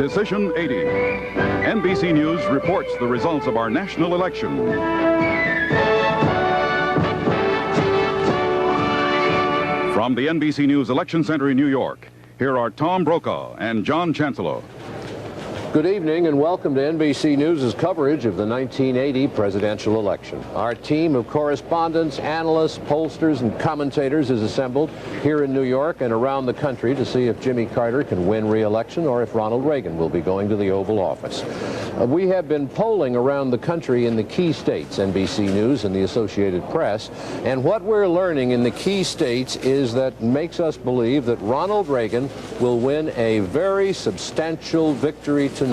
Decision 80. NBC News reports the results of our national election. From the NBC News Election Center in New York, here are Tom Brokaw and John Chancellor. Good evening and welcome to NBC News' coverage of the 1980 presidential election. Our team of correspondents, analysts, pollsters, and commentators is assembled here in New York and around the country to see if Jimmy Carter can win re-election or if Ronald Reagan will be going to the Oval Office. We have been polling around the country in the key states, NBC News and the Associated Press, and what we're learning in the key states is that makes us believe that Ronald Reagan will win a very substantial victory tonight.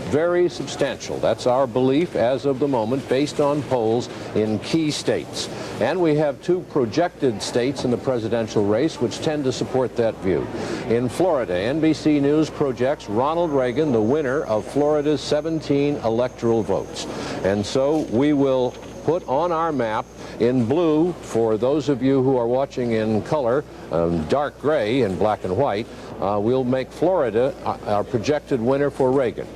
Very substantial. That's our belief as of the moment based on polls in key states. And we have two projected states in the presidential race which tend to support that view. In Florida, NBC News projects Ronald Reagan the winner of Florida's 17 electoral votes. And so we will put on our map in blue, for those of you who are watching in color, dark gray and black and white, we'll make Florida our projected winner for Reagan.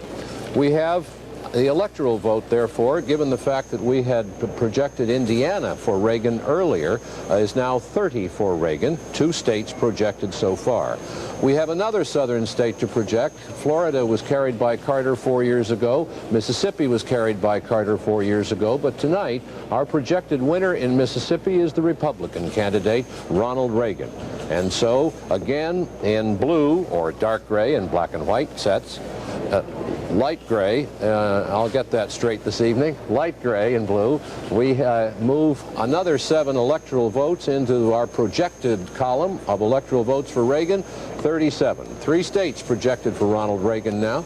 We have the electoral vote, therefore, given the fact that we had projected Indiana for Reagan earlier, is now 30 for Reagan, two states projected so far. We have another southern state to project. Florida was carried by Carter 4 years ago. Mississippi was carried by Carter 4 years ago. But tonight, our projected winner in Mississippi is the Republican candidate, Ronald Reagan. And so, again, in blue, or dark gray and black and white sets, light gray, I'll get that straight this evening, light gray and blue, we move another 7 electoral votes into our projected column of electoral votes for Reagan, 37. 3 states projected for Ronald Reagan now.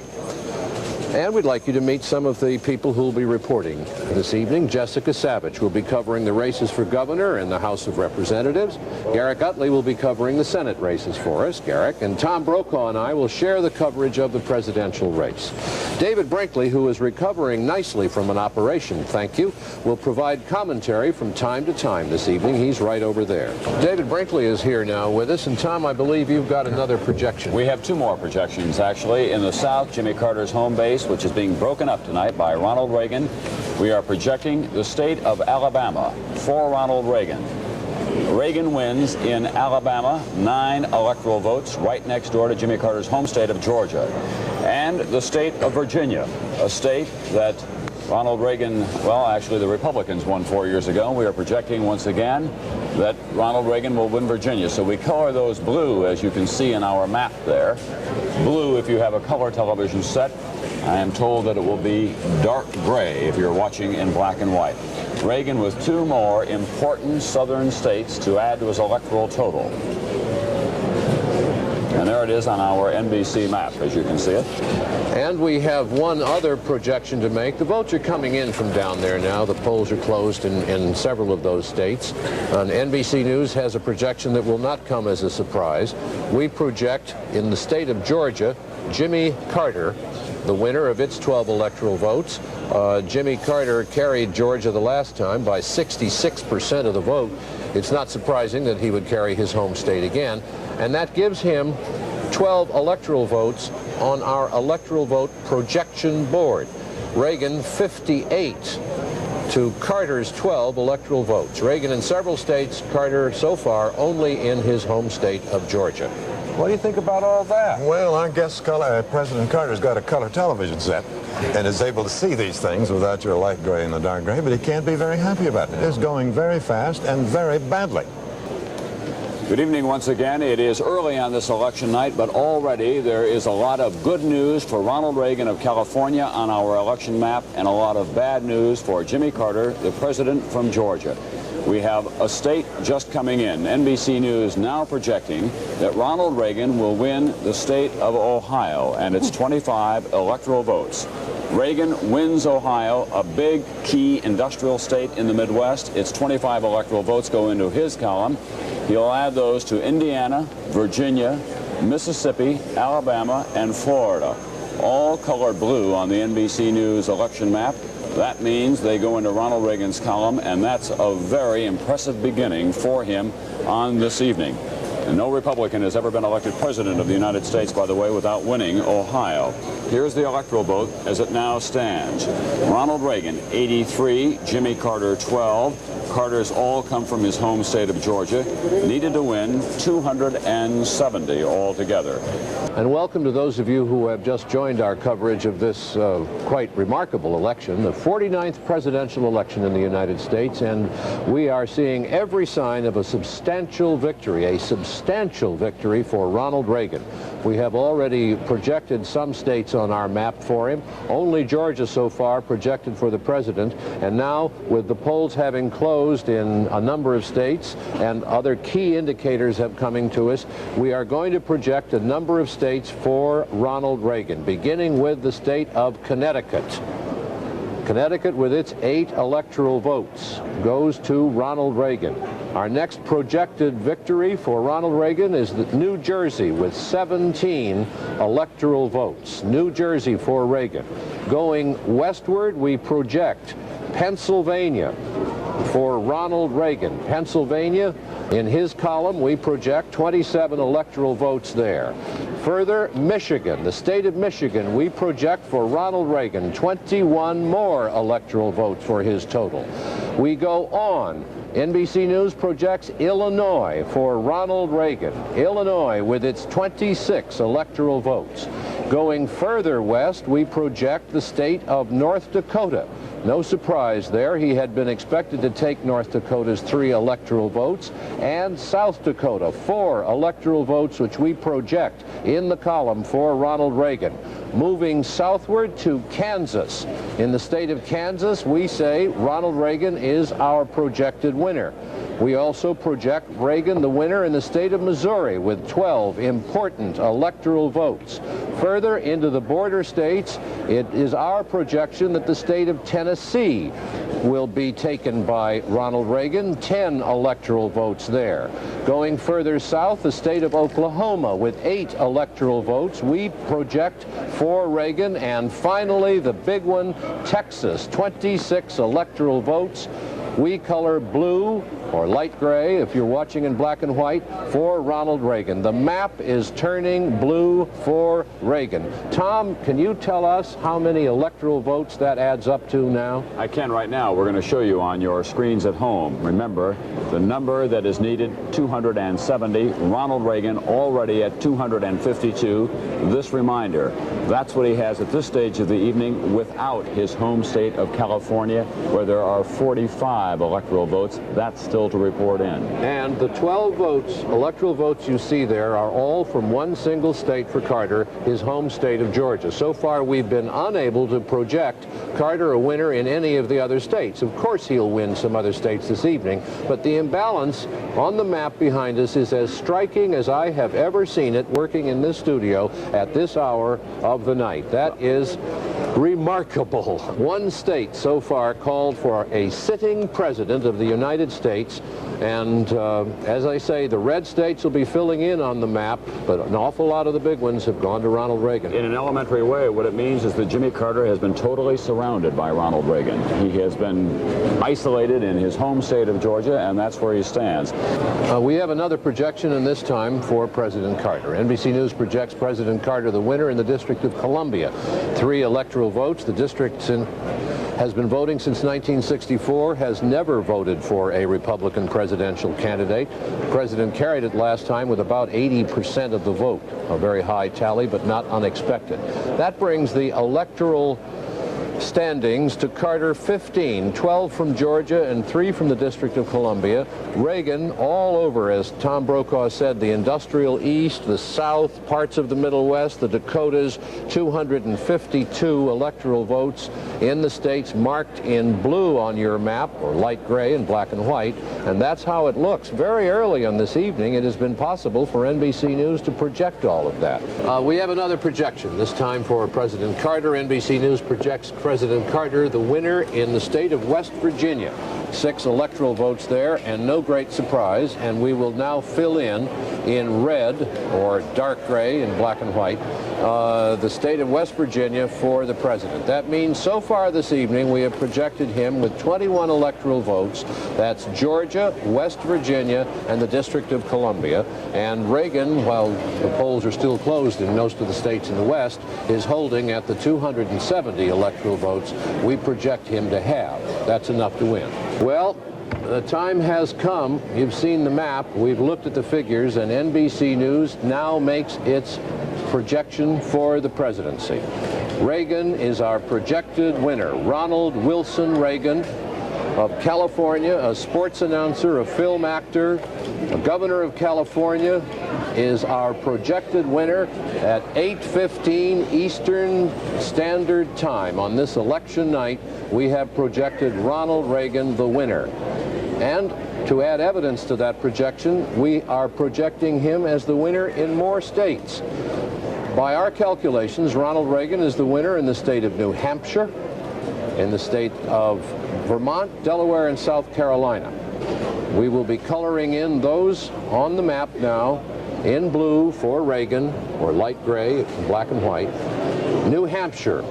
And we'd like you to meet some of the people who will be reporting this evening. Jessica Savage will be covering the races for governor in the House of Representatives. Garrick Utley will be covering the Senate races for us, Garrick. And Tom Brokaw and I will share the coverage of the presidential race. David Brinkley, who is recovering nicely from an operation, thank you, will provide commentary from time to time this evening. He's right over there. David Brinkley is here now with us. And Tom, I believe you've got another projection. We have 2 more projections, actually. In the South, Jimmy Carter's home base, which is being broken up tonight by Ronald Reagan. We are projecting the state of Alabama for Ronald Reagan. Reagan wins in Alabama, 9 electoral votes, right next door to Jimmy Carter's home state of Georgia. And the state of Virginia, a state that Ronald Reagan, well, actually the Republicans won 4 years ago. We are projecting once again that Ronald Reagan will win Virginia. So we color those blue, as you can see in our map there. Blue if you have a color television set. I am told that it will be dark gray if you're watching in black and white. Reagan with 2 more important southern states to add to his electoral total. And there it is on our NBC map, as you can see it. And we have one other projection to make. The votes are coming in from down there now. The polls are closed in several of those states. And NBC News has a projection that will not come as a surprise. We project in the state of Georgia, Jimmy Carter, the winner of its 12 electoral votes. Jimmy Carter carried Georgia the last time by 66% of the vote. It's not surprising that he would carry his home state again. And that gives him 12 electoral votes on our electoral vote projection board. Reagan 58 to Carter's 12 electoral votes. Reagan in several states, Carter so far only in his home state of Georgia. What do you think about all that? Well, I guess President Carter's got a color television set and is able to see these things without your light gray and the dark gray, but he can't be very happy about it. It's going very fast and very badly. Good evening once again. It is early on this election night, but already there is a lot of good news for Ronald Reagan of California on our election map and a lot of bad news for Jimmy Carter, the president from Georgia. We have a state just coming in. NBC News now projecting that Ronald Reagan will win the state of Ohio and its 25 electoral votes. Reagan wins Ohio, a big key industrial state in the Midwest. Its 25 electoral votes go into his column. He'll add those to Indiana, Virginia, Mississippi, Alabama, and Florida, all colored blue on the NBC News election map. That means they go into Ronald Reagan's column, and that's a very impressive beginning for him on this evening. And no Republican has ever been elected president of the United States, by the way, without winning Ohio. Here's the electoral vote as it now stands. Ronald Reagan, 83, Jimmy Carter, 12. Carter's all come from his home state of Georgia. Needed to win 270 altogether. And welcome to those of you who have just joined our coverage of this quite remarkable election, the 49th presidential election in the United States, and we are seeing every sign of a substantial victory for Ronald Reagan. We have already projected some states on our map for him, only Georgia so far projected for the president, and now with the polls having closed in a number of states and other key indicators have coming to us, we are going to project a number of states for Ronald Reagan, beginning with the state of Connecticut. Connecticut, with its 8 electoral votes, goes to Ronald Reagan. Our next projected victory for Ronald Reagan is New Jersey with 17 electoral votes. New Jersey for Reagan. Going westward, we project Pennsylvania for Ronald Reagan. Pennsylvania, in his column, we project 27 electoral votes there. Further, Michigan, the state of Michigan, we project for Ronald Reagan 21 more electoral votes for his total. We go on. NBC News projects Illinois for Ronald Reagan. Illinois with its 26 electoral votes. Going further west, we project the state of North Dakota. No surprise there. He had been expected to take North Dakota's 3 electoral votes, and South Dakota, 4 electoral votes, which we project in the column for Ronald Reagan. Moving southward to Kansas. In the state of Kansas, we say Ronald Reagan is our projected winner. We also project Reagan the winner in the state of Missouri with 12 important electoral votes. Further into the border states, it is our projection that the state of Tennessee will be taken by Ronald Reagan, 10 electoral votes there. Going further south, the state of Oklahoma with 8 electoral votes, we project for Reagan. And finally, the big one, Texas, 26 electoral votes. We color blue or light gray, if you're watching in black and white, for Ronald Reagan. The map is turning blue for Reagan. Tom, can you tell us how many electoral votes that adds up to now? I can right now. We're going to show you on your screens at home. Remember, the number that is needed, 270. Ronald Reagan already at 252. This reminder, that's what he has at this stage of the evening without his home state of California, where there are 45 electoral votes. That's still to report in. And the 12 votes, electoral votes you see there, are all from one single state for Carter, his home state of Georgia. So far, we've been unable to project Carter a winner in any of the other states. Of course, he'll win some other states this evening, but the imbalance on the map behind us is as striking as I have ever seen it working in this studio at this hour of the night. That is remarkable. One state so far called for a sitting president of the United States, and as I say, the red states will be filling in on the map, but an awful lot of the big ones have gone to Ronald Reagan. In an elementary way, what it means is that Jimmy Carter has been totally surrounded by Ronald Reagan. He has been isolated in his home state of Georgia, and that's where he stands. We have another projection, and this time for President Carter. NBC News projects President Carter the winner in the District of Columbia. 3 electoral votes. The district has been voting since 1964, has never voted for a Republican presidential candidate. The president carried it last time with about 80% of the vote, a very high tally, but not unexpected. That brings the electoral standings to Carter 15, 12 from Georgia and 3 from the District of Columbia. Reagan all over, as Tom Brokaw said, the industrial East, the South, parts of the Middle West, the Dakotas, 252 electoral votes in the states marked in blue on your map, or light gray and black and white, and that's how it looks. Very early on this evening, it has been possible for NBC News to project all of that. We have another projection, this time for President Carter. NBC News projects President Carter the winner in the state of West Virginia. 6 electoral votes there, and no great surprise. And we will now fill in red or dark gray in black and white the state of West Virginia for the president. That means so far this evening we have projected him with 21 electoral votes. That's Georgia, West Virginia, and the District of Columbia. And Reagan, while the polls are still closed in most of the states in the West, is holding at the 270 electoral votes we project him to have. That's enough to win. Well, the time has come. You've seen the map. We've looked at the figures, and NBC News now makes its projection for the presidency. Reagan is our projected winner. Ronald Wilson Reagan of California, a sports announcer, a film actor, a governor of California, is our projected winner at 8:15 Eastern Standard Time. On this election night, we have projected Ronald Reagan the winner. And to add evidence to that projection, we are projecting him as the winner in more states. By our calculations, Ronald Reagan is the winner in the state of New Hampshire, in the state of Vermont, Delaware, and South Carolina. We will be coloring in those on the map now in blue for Reagan, or light gray, black and white. New Hampshire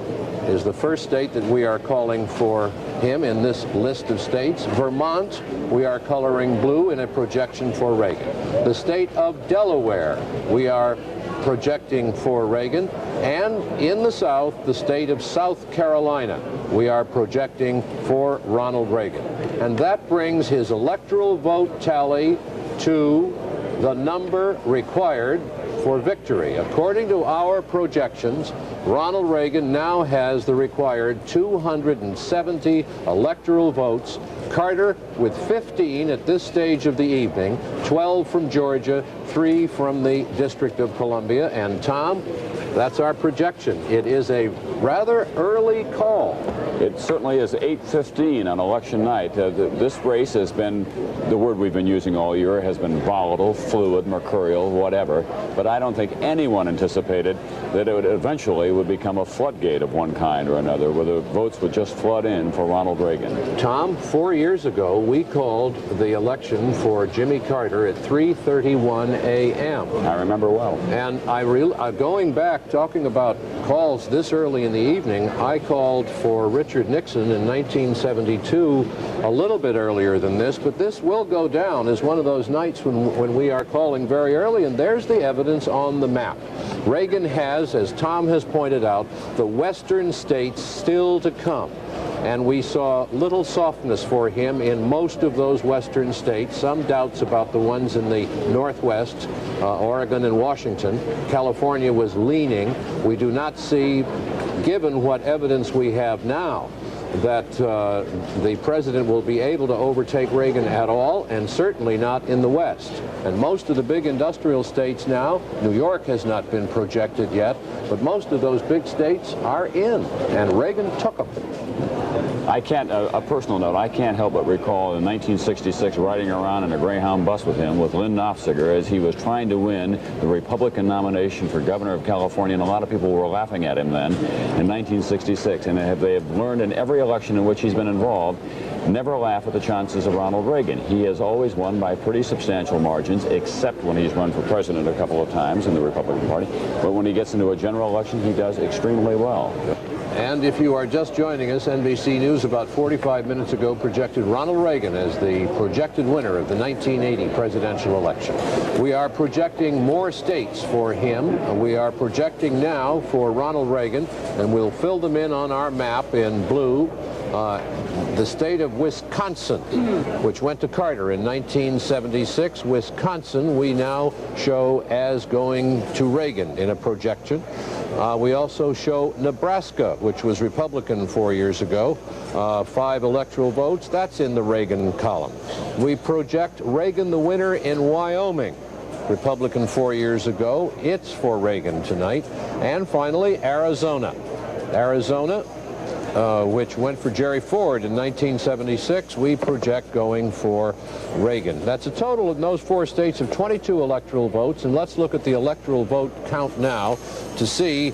is the first state that we are calling for him in this list of states. Vermont, we are coloring blue in a projection for Reagan. The state of Delaware, we are projecting for Reagan. And in the South, the state of South Carolina, we are projecting for Ronald Reagan. And that brings his electoral vote tally to the number required for victory. According to our projections, Ronald Reagan now has the required 270 electoral votes. Carter with 15 at this stage of the evening, 12 from Georgia, 3 from the District of Columbia. And Tom, that's our projection. It is a rather early call. It certainly is 8:15 on election night. This race has been, the word we've been using all year, has been volatile, fluid, mercurial, whatever. But I don't think anyone anticipated that it would eventually become a floodgate of one kind or another, where the votes would just flood in for Ronald Reagan. Tom, 4 years ago, we called the election for Jimmy Carter at 3:31 a.m. I remember well. And going back, talking about calls this early in the evening, I called for Richard Nixon in 1972, a little bit earlier than this, but this will go down as one of those nights when we are calling very early, and there's the evidence on the map. Reagan has, as Tom has pointed out, the western states still to come. And we saw little softness for him in most of those western states, some doubts about the ones in the Northwest, Oregon and Washington. California was leaning. We do not see, given what evidence we have now, that the president will be able to overtake Reagan at all, and certainly not in the West. And most of the big industrial states now, New York has not been projected yet, but most of those big states are in, and Reagan took them. I can't, a personal note, I can't help but recall in 1966 riding around in a Greyhound bus with him, with Lynn Nofziger, as he was trying to win the Republican nomination for governor of California, and a lot of people were laughing at him then in 1966. And they have learned in every election in which he's been involved, never laugh at the chances of Ronald Reagan. He has always won by pretty substantial margins, except when he's run for president a couple of times in the Republican Party. But when he gets into a general election, he does extremely well. And if you are just joining us, NBC News about 45 minutes ago projected Ronald Reagan as the projected winner of the 1980 presidential election. We are projecting more states for him. We are projecting now for Ronald Reagan, and we'll fill them in on our map in blue. The state of Wisconsin, which went to Carter in 1976. Wisconsin we now show as going to Reagan in a projection. We also show Nebraska, which was Republican 4 years ago. 5 electoral votes. That's in the Reagan column. We project Reagan the winner in Wyoming. Republican 4 years ago. It's for Reagan tonight. And finally, Arizona. Arizona, which went for Jerry Ford in 1976, we project going for Reagan. That's a total in those 4 states of 22 electoral votes. And let's look at the electoral vote count now to see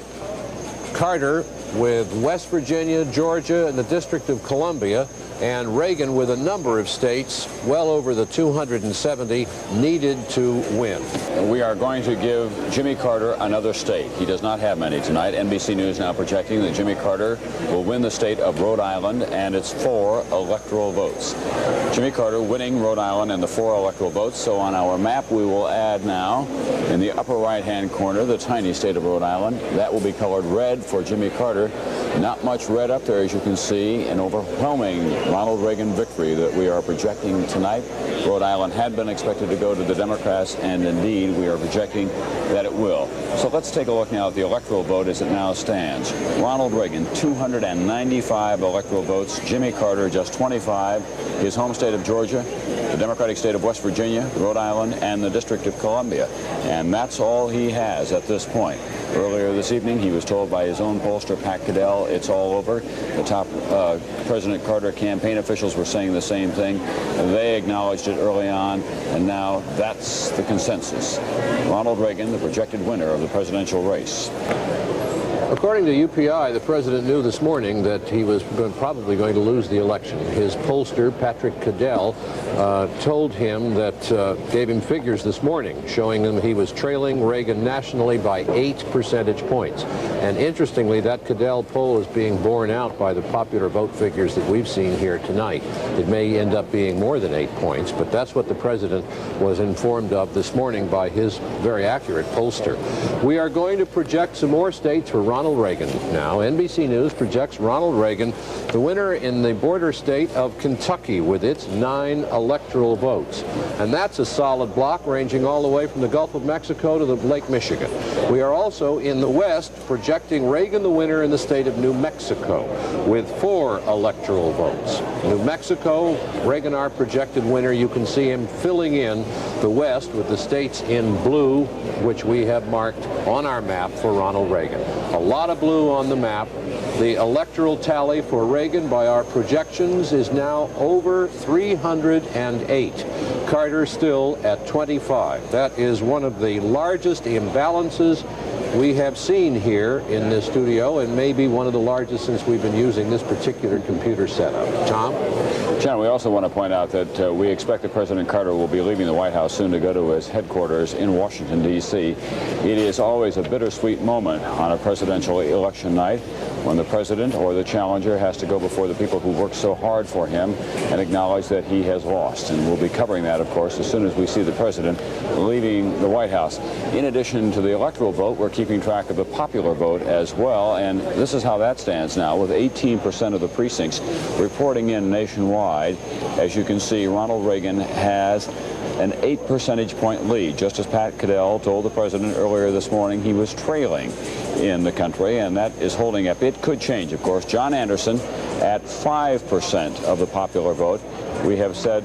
Carter with West Virginia, Georgia, and the District of Columbia and Reagan, with a number of states, well over the 270, needed to win. We are going to give Jimmy Carter another state. He does not have many tonight. NBC News now projecting that Jimmy Carter will win the state of Rhode Island and its 4 electoral votes. Jimmy Carter winning Rhode Island and the 4 electoral votes. So on our map, we will add now in the upper right-hand corner the tiny state of Rhode Island. That will be colored red for Jimmy Carter. Not much red up there, as you can see. An overwhelming Ronald Reagan victory that we are projecting tonight. Rhode Island had been expected to go to the Democrats, and indeed we are projecting that it will. So let's take a look now at the electoral vote as it now stands. Ronald Reagan, 295 electoral votes. Jimmy Carter, just 25. His home state of Georgia, the Democratic state of West Virginia, Rhode Island, and the District of Columbia. And that's all he has at this point. Earlier this evening, he was told by his own pollster, Pat Caddell, it's all over. The top President Carter campaign officials were saying the same thing. They acknowledged it early on, and now that's the consensus. Ronald Reagan, the projected winner of the presidential race. According to UPI, the president knew this morning that he was probably going to lose the election. His pollster, Patrick Caddell, told him that, gave him figures this morning showing him he was trailing Reagan nationally by 8 percentage points. And interestingly, that Caddell poll is being borne out by the popular vote figures that we've seen here tonight. It may end up being more than 8 points, but that's what the president was informed of this morning by his very accurate pollster. We are going to project some more states for Ronald Reagan now. NBC News projects Ronald Reagan the winner in the border state of Kentucky with its 9 electoral votes. And that's a solid block ranging all the way from the Gulf of Mexico to the Lake Michigan. We are also in the West projecting Reagan the winner in the state of New Mexico with 4 electoral votes. New Mexico, Reagan our projected winner. You can see him filling in the West with the states in blue, which we have marked on our map for Ronald Reagan. A lot of blue on the map. The electoral tally for Reagan by our projections is now over 308. Carter still at 25. That is one of the largest imbalances we have seen here in this studio, and maybe one of the largest since we've been using this particular computer setup. Tom? John, we also want to point out that we expect that President Carter will be leaving the White House soon to go to his headquarters in Washington, D.C. It is always a bittersweet moment on a presidential election night when the president or the challenger has to go before the people who worked so hard for him and acknowledge that he has lost. And we'll be covering that, of course, as soon as we see the president leaving the White House. In addition to the electoral vote, we're keeping track of the popular vote as well. And this is how that stands now, with 18% of the precincts reporting in nationwide. As you can see, Ronald Reagan has an 8 percentage point lead. Just as Pat Caddell told the president earlier this morning, he was trailing in the country, and that is holding up. It could change, of course. John Anderson at 5% of the popular vote. We have said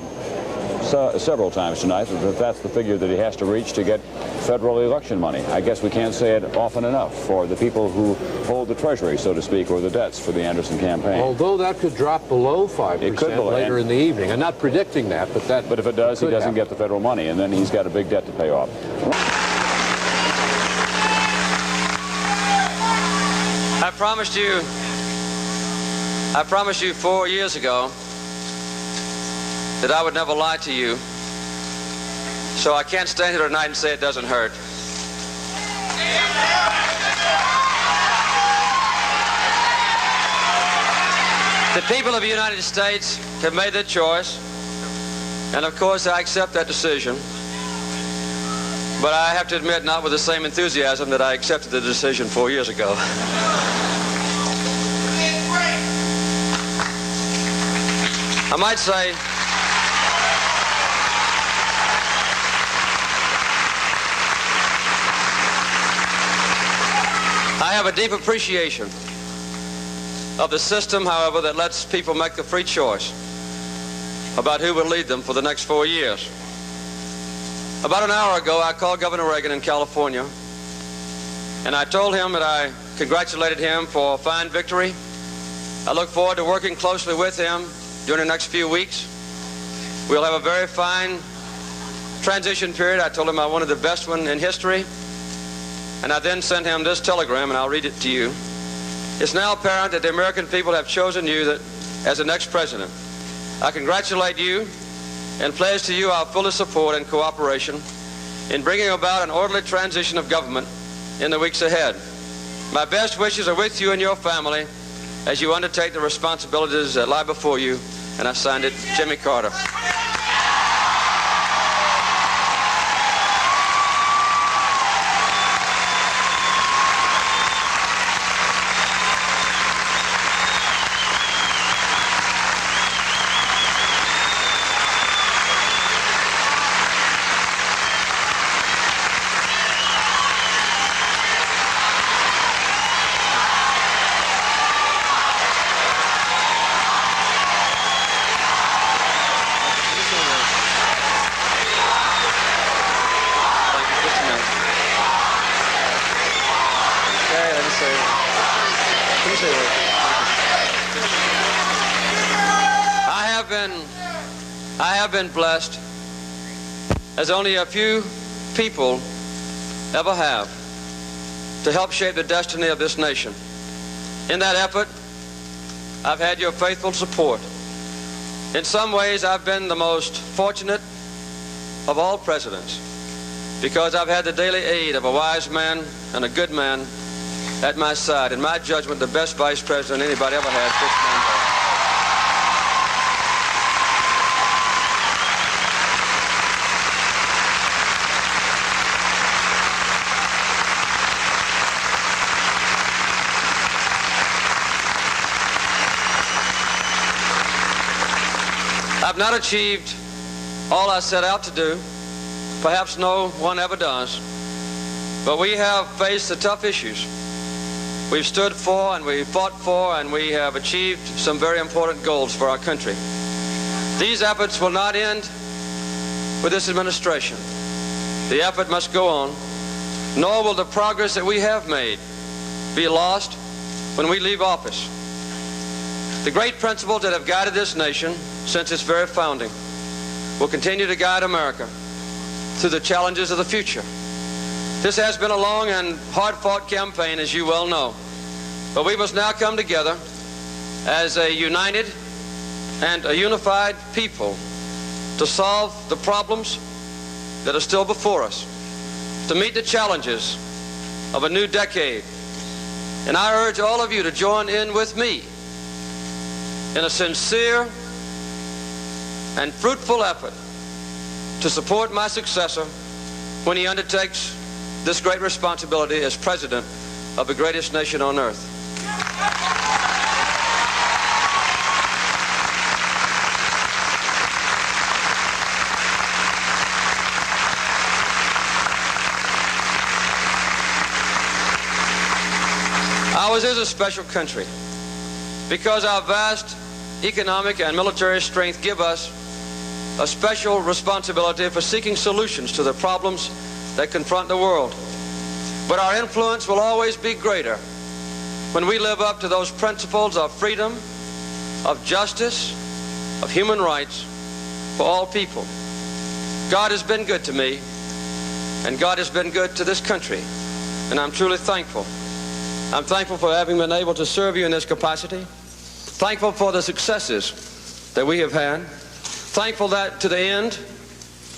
several times tonight that that's the figure that he has to reach to get federal election money. I guess we can't say it often enough for the people who hold the treasury, so to speak, or the debts for the Anderson campaign. Although that could drop below 5% later in the evening. I'm not predicting that, but that. But if it does, he doesn't get the federal money, and then he's got a big debt to pay off. I promised you 4 years ago that I would never lie to you, so I can't stand here tonight and say it doesn't hurt. The people of the United States have made their choice, and of course I accept that decision, but I have to admit, not with the same enthusiasm that I accepted the decision 4 years ago. I might say I have a deep appreciation of the system, however, that lets people make the free choice about who will lead them for the next 4 years. About an hour ago, I called Governor Reagan in California, and I told him that I congratulated him for a fine victory. I look forward to working closely with him during the next few weeks. We'll have a very fine transition period. I told him I wanted the best one in history. And I then sent him this telegram, and I'll read it to you. It's now apparent that the American people have chosen you as the next president. I congratulate you and pledge to you our fullest support and cooperation in bringing about an orderly transition of government in the weeks ahead. My best wishes are with you and your family as you undertake the responsibilities that lie before you, and I signed it, Jimmy Carter. I have been blessed as only a few people ever have to help shape the destiny of this nation. In that effort, I've had your faithful support. In some ways, I've been the most fortunate of all presidents because I've had the daily aid of a wise man and a good man at my side. In my judgment, the best vice president anybody ever had, Fitz Mandel. I've not achieved all I set out to do. Perhaps no one ever does. But we have faced the tough issues. We've stood for and we fought for and we have achieved some very important goals for our country. These efforts will not end with this administration. The effort must go on, nor will the progress that we have made be lost when we leave office. The great principles that have guided this nation since its very founding will continue to guide America through the challenges of the future. This has been a long and hard-fought campaign, as you well know, but we must now come together as a united and a unified people to solve the problems that are still before us, to meet the challenges of a new decade. And I urge all of you to join in with me in a sincere and fruitful effort to support my successor when he undertakes this great responsibility as president of the greatest nation on earth. Ours is a special country because our vast economic and military strength give us a special responsibility for seeking solutions to the problems that confront the world. But our influence will always be greater when we live up to those principles of freedom, of justice, of human rights for all people. God has been good to me, and God has been good to this country, and I'm truly thankful. I'm thankful for having been able to serve you in this capacity, thankful for the successes that we have had, thankful that to the end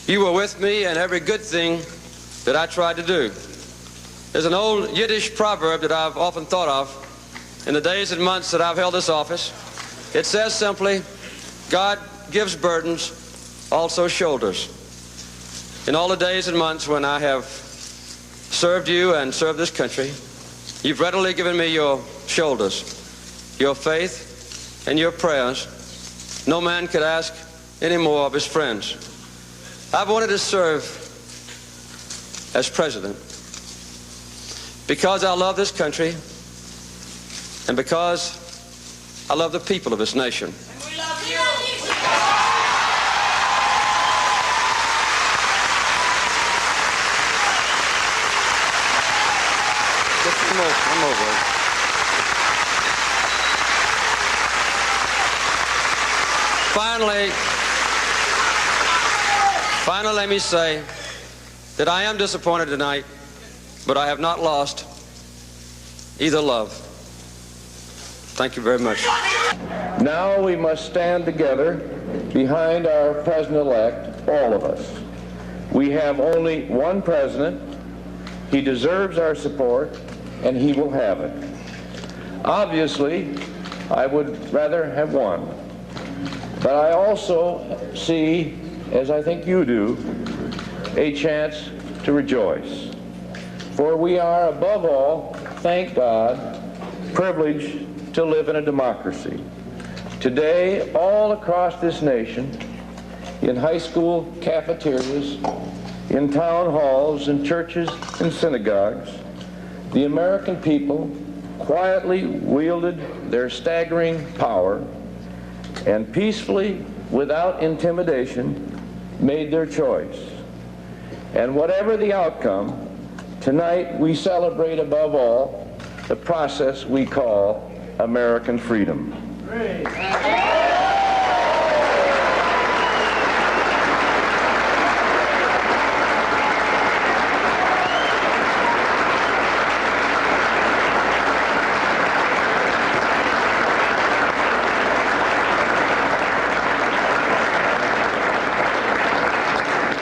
you were with me in every good thing that I tried to do. There's an old Yiddish proverb that I've often thought of in the days and months that I've held this office. It says simply, God gives burdens, also shoulders. In all the days and months when I have served you and served this country, you've readily given me your shoulders, your faith, and your prayers. No man could ask any more of his friends. I've wanted to serve as president because I love this country and because I love the people of this nation. And we love you. Just come over. Finally, let me say that I am disappointed tonight, but I have not lost either love. Thank you very much. Now we must stand together behind our president-elect, all of us. We have only one president. He deserves our support, and he will have it. Obviously, I would rather have one. But I also see, as I think you do, a chance to rejoice. For we are, above all, thank God, privileged to live in a democracy. Today, all across this nation, in high school cafeterias, in town halls, in churches, and synagogues, the American people quietly wielded their staggering power and peacefully, without intimidation, made their choice. And whatever the outcome, tonight we celebrate above all the process we call American freedom.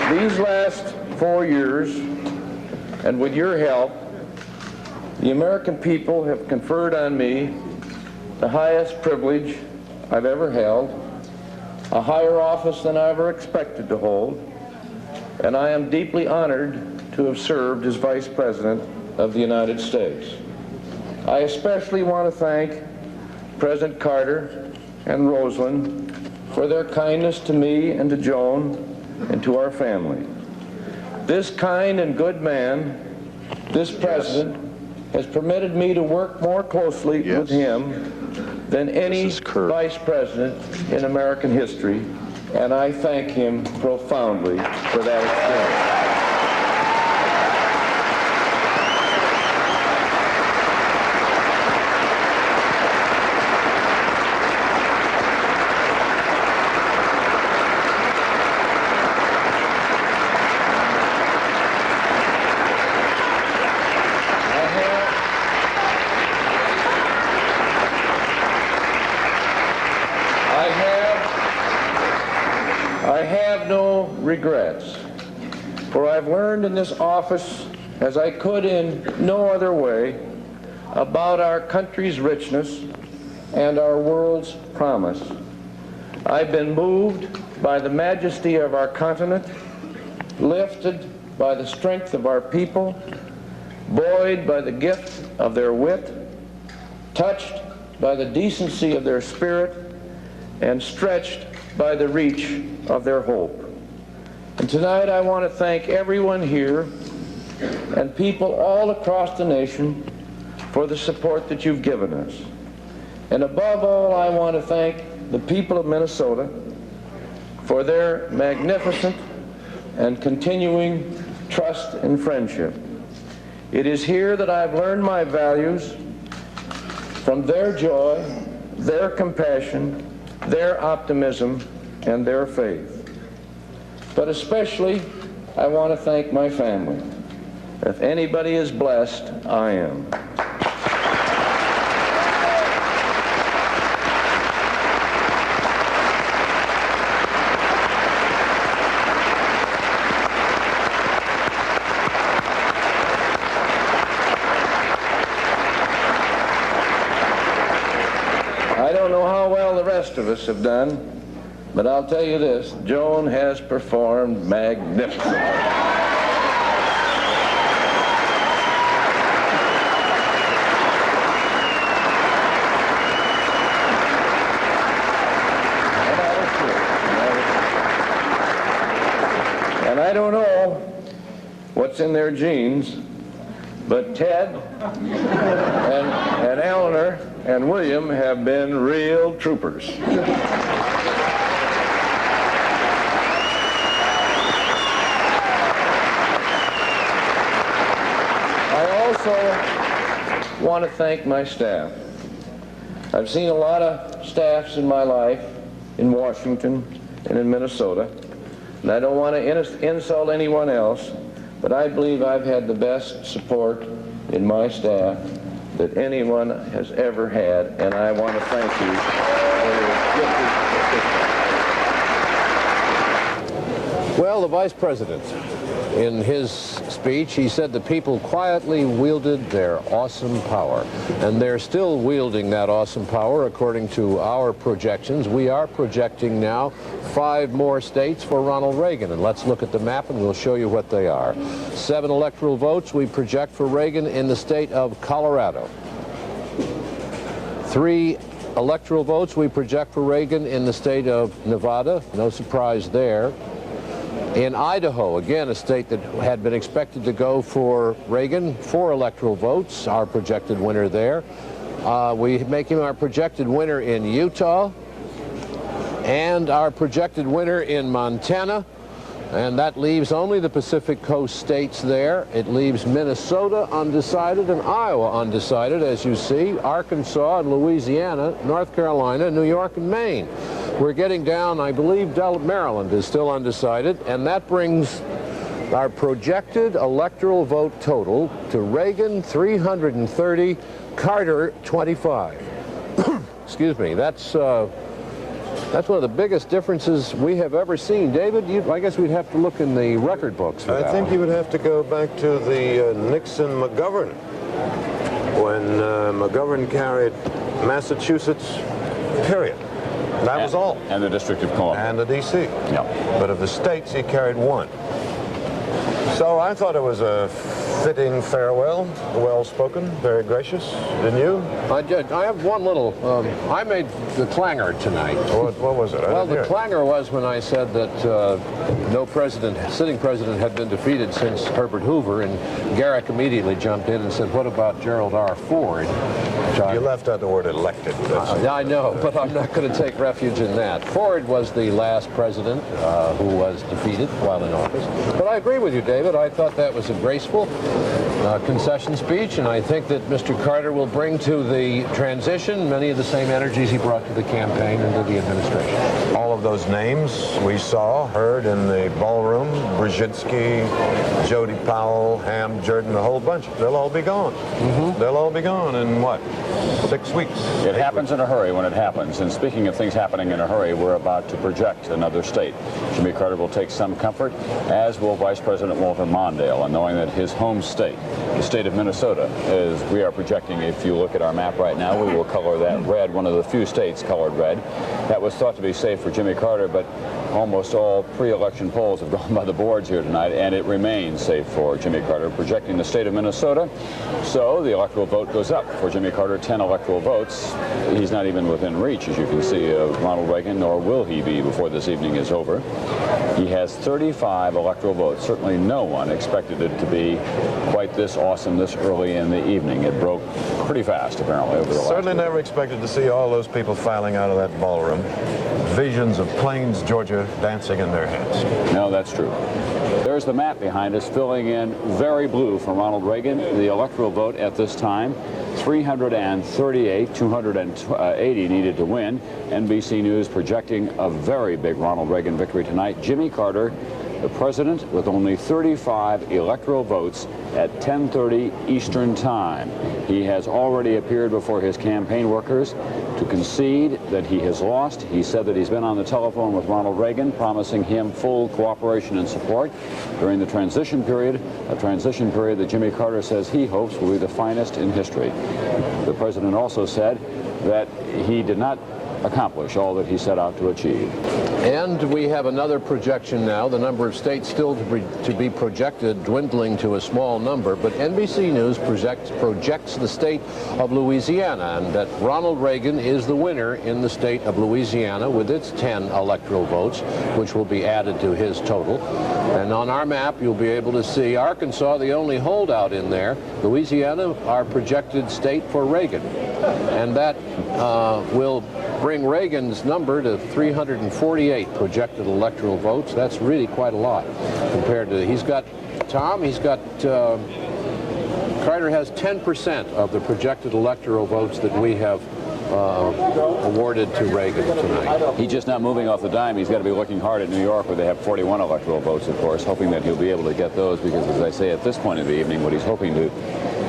These last 4 years, and with your help, the American people have conferred on me the highest privilege I've ever held, a higher office than I ever expected to hold, and I am deeply honored to have served as Vice President of the United States. I especially want to thank President Carter and Rosalind for their kindness to me and to Joan and to our family. This kind and good man, this president, has permitted me to work more closely with him than any vice president in American history, and I thank him profoundly for that experience. I have no regrets, for I've learned in this office, as I could in no other way, about our country's richness and our world's promise. I've been moved by the majesty of our continent, lifted by the strength of our people, buoyed by the gift of their wit, touched by the decency of their spirit, and stretched by the reach of their hope. And tonight I want to thank everyone here and people all across the nation for the support that you've given us. And above all, I want to thank the people of Minnesota for their magnificent and continuing trust and friendship. It is here that I've learned my values from their joy, their compassion, their optimism, and their faith. But especially, I want to thank my family. If anybody is blessed, I am. I don't know how well the rest of us have done, but I'll tell you this, Joan has performed magnificently. And I don't know what's in their genes, but Ted and Eleanor and William have been real troopers. I also want to thank my staff. I've seen a lot of staffs in my life in Washington and in Minnesota, and I don't want to insult anyone else, but I believe I've had the best support in my staff that anyone has ever had, and I want to thank you for your gifted assistance. Well, the vice president, in his speech, he said the people quietly wielded their awesome power. And they're still wielding that awesome power according to our projections. We are projecting now 5 more states for Ronald Reagan. And let's look at the map and we'll show you what they are. 7 electoral votes we project for Reagan in the state of Colorado. 3 electoral votes we project for Reagan in the state of Nevada. No surprise there. In Idaho, again, a state that had been expected to go for Reagan, 4 electoral votes, our projected winner there. We make him our projected winner in Utah and our projected winner in Montana. And that leaves only the Pacific Coast states there. It leaves Minnesota undecided and Iowa undecided, as you see, Arkansas and Louisiana, North Carolina, New York, and Maine. We're getting down, I believe, Maryland is still undecided, and that brings our projected electoral vote total to Reagan 330, Carter 25. Excuse me, that's one of the biggest differences we have ever seen. David, I guess we'd have to look in the record books for that. I think you would have to go back to the Nixon-McGovern, when McGovern carried Massachusetts, period. That was all. And the District of Columbia. And the D.C. Yeah. But of the states, he carried 1. So I thought it was a fitting farewell, well-spoken, very gracious. Didn't you? I have one little, I made the clangor tonight. What was it? Well, the clangor was when I said that no sitting president had been defeated since Herbert Hoover, and Garrick immediately jumped in and said, what about Gerald R. Ford? You left out the word elected. I know, but I'm not going to take refuge in that. Ford was the last president who was defeated while in office. But I agree with you, David. I thought that was a graceful concession speech, and I think that Mr. Carter will bring to the transition many of the same energies he brought to the campaign and to the administration. All of those names we saw, heard in the ballroom, Brzezinski, Jody Powell, Ham, Jordan, the whole bunch, they'll all be gone. They'll all be gone in what? 6 weeks. It happens in a hurry when it happens. And speaking of things happening in a hurry, we're about to project another state. Jimmy Carter will take some comfort, as will Vice President Walter Mondale, and knowing that his home state, the state of Minnesota, as we are projecting, if you look at our map right now, we will color that red, one of the few states colored red. That was thought to be safe for Jimmy Carter, but almost all pre-election polls have gone by the boards here tonight, and it remains safe for Jimmy Carter, projecting the state of Minnesota. So the electoral vote goes up for Jimmy Carter, 10 electoral votes. He's not even within reach, as you can see, of Ronald Reagan, nor will he be before this evening is over. He has 35 electoral votes. Certainly no one expected it to be quite this awesome this early in the evening. It broke pretty fast, apparently, over the last Certainly week. never expected to see all those people filing out of that ballroom. Visions of Plains, Georgia dancing in their heads. No, that's true. There's the map behind us, filling in very blue for Ronald Reagan. The electoral vote at this time, 338, 280 needed to win. NBC News projecting a very big Ronald Reagan victory tonight. Jimmy Carter, the president, with only 35 electoral votes at 10:30 Eastern Time. He has already appeared before his campaign workers to concede that he has lost. He said that he's been on the telephone with Ronald Reagan, promising him full cooperation and support during the transition period, a transition period that Jimmy Carter says he hopes will be the finest in history. The president also said that he did not accomplish all that he set out to achieve. And we have another projection now, the number of states still to be projected dwindling to a small number, but NBC News projects the state of Louisiana, and that Ronald Reagan is the winner in the state of Louisiana with its 10 electoral votes, which will be added to his total. And on our map, you'll be able to see Arkansas, the only holdout in there. Louisiana, our projected state for Reagan. And that will bring Reagan's number to 348 projected electoral votes. That's really quite a lot compared to, Carter has 10% of the projected electoral votes that we have awarded to Reagan tonight. He's just not moving off the dime. He's got to be looking hard at New York, where they have 41 electoral votes, of course, hoping that he'll be able to get those, because, as I say, at this point of the evening, what he's hoping to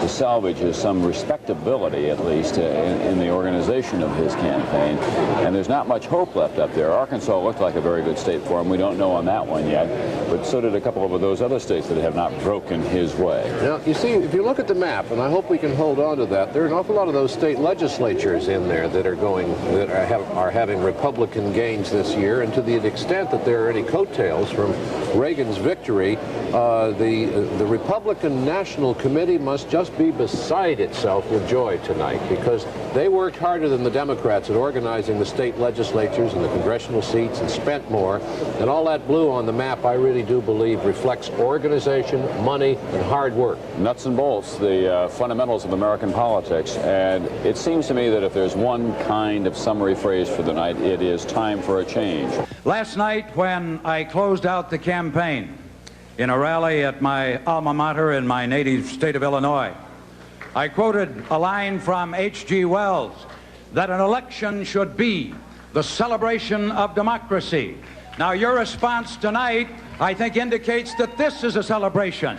to salvage is some respectability, at least, in the organization of his campaign. And there's not much hope left up there. Arkansas looked like a very good state for him. We don't know on that one yet. But so did a couple of those other states that have not broken his way. Now, you see, if you look at the map, and I hope we can hold on to that, there are an awful lot of those state legislatures in there that are having Republican gains this year, and to the extent that there are any coattails from Reagan's victory, the Republican National Committee must just be beside itself with joy tonight, because they worked harder than the Democrats at organizing the state legislatures and the congressional seats and spent more, and all that blue on the map, I really do believe, reflects organization, money, and hard work. Nuts and bolts, the fundamentals of American politics. And it seems to me that if there's one kind of summary phrase for the night, it is time for a change. Last night, when I closed out the campaign in a rally at my alma mater in my native state of Illinois, I quoted a line from H.G. Wells, that an election should be the celebration of democracy. Now, your response tonight, I think, indicates that this is a celebration.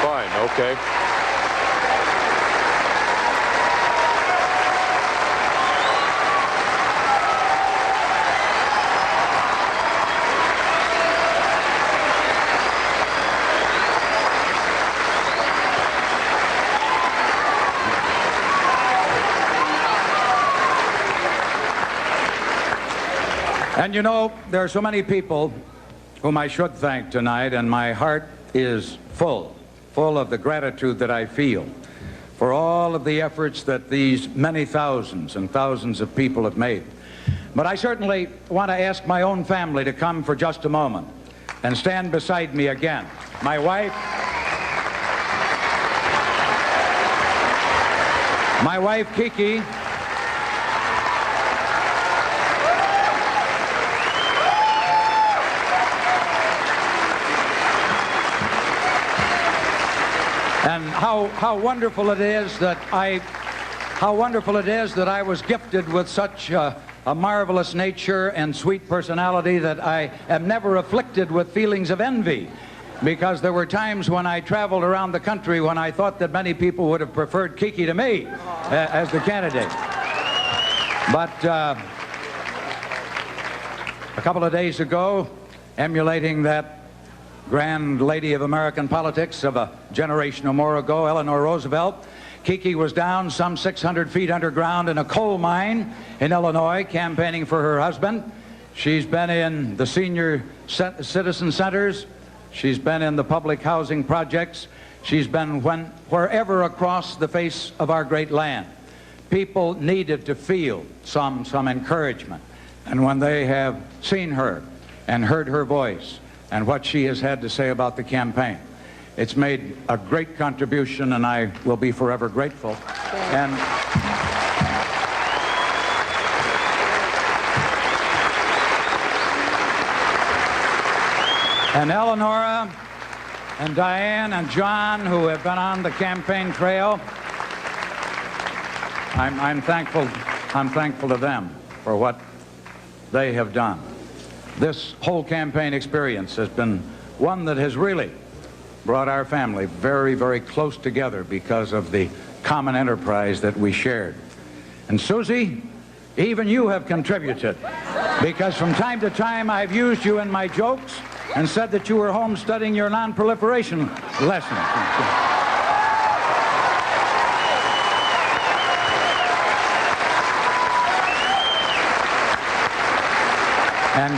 Fine, okay. And you know, there are so many people whom I should thank tonight, and my heart is full of the gratitude that I feel for all of the efforts that these many thousands and thousands of people have made. But I certainly want to ask my own family to come for just a moment and stand beside me again. My wife Kiki, and how wonderful it is that I was gifted with such a marvelous nature and sweet personality that I am never afflicted with feelings of envy, because there were times when I traveled around the country when I thought that many people would have preferred Kiki to me as the candidate. But a couple of days ago, emulating that grand lady of American politics of a generation or more ago, Eleanor Roosevelt, Kiki was down some 600 feet underground in a coal mine in Illinois campaigning for her husband. She's been in the senior citizen centers. She's been in the public housing projects. She's been wherever across the face of our great land. People needed to feel some encouragement. And when they have seen her and heard her voice and what she has had to say about the campaign, it's made a great contribution, and I will be forever grateful. And Eleonora and Diane and John, who have been on the campaign trail, I'm thankful to them for what they have done. This whole campaign experience has been one that has really brought our family very, very close together because of the common enterprise that we shared. And Susie, even you have contributed, because from time to time I've used you in my jokes and said that you were home studying your non-proliferation lesson. And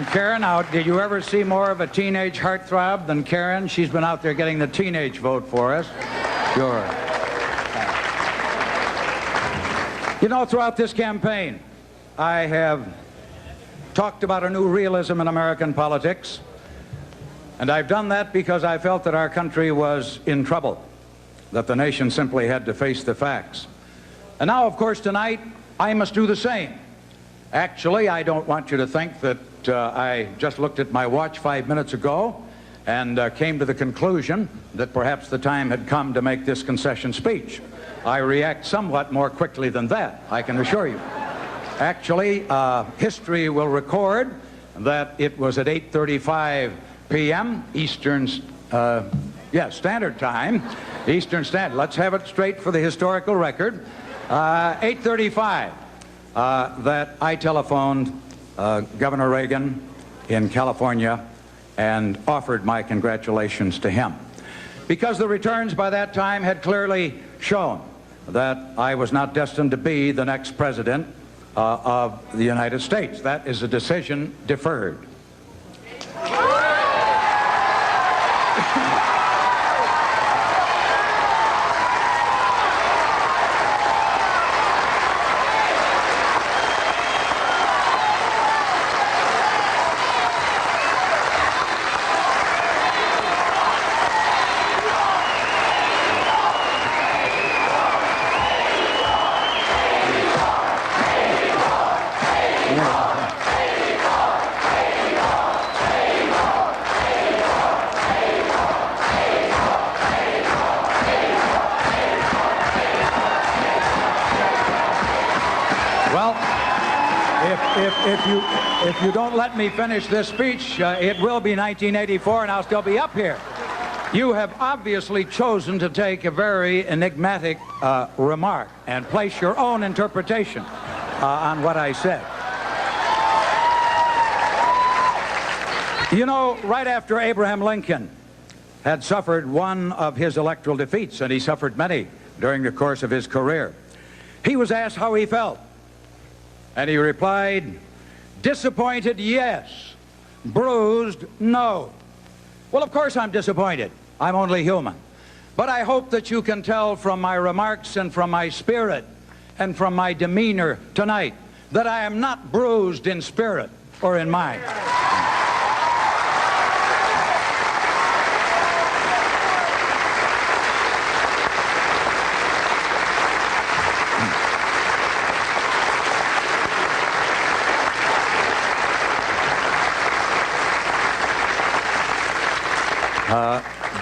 Karen, now, did you ever see more of a teenage heartthrob than Karen? She's been out there getting the teenage vote for us. Sure. You know, throughout this campaign, I have talked about a new realism in American politics, and I've done that because I felt that our country was in trouble, that the nation simply had to face the facts. And now, of course, tonight, I must do the same. Actually, I don't want you to think that I just looked at my watch 5 minutes ago and came to the conclusion that perhaps the time had come to make this concession speech. I react somewhat more quickly than that, I can assure you. Actually, history will record that it was at 8:35 p.m. Eastern, Standard Time. Eastern Standard. Let's have it straight for the historical record. 8:35 that I telephoned Governor Reagan in California and offered my congratulations to him. Because the returns by that time had clearly shown that I was not destined to be the next president of the United States. That is a decision deferred. If you don't let me finish this speech, it will be 1984 and I'll still be up here. You have obviously chosen to take a very enigmatic remark and place your own interpretation on what I said. You know, right after Abraham Lincoln had suffered one of his electoral defeats, and he suffered many during the course of his career, he was asked how he felt. And he replied, disappointed, yes. Bruised, no. Well, of course I'm disappointed. I'm only human. But I hope that you can tell from my remarks and from my spirit and from my demeanor tonight that I am not bruised in spirit or in mind.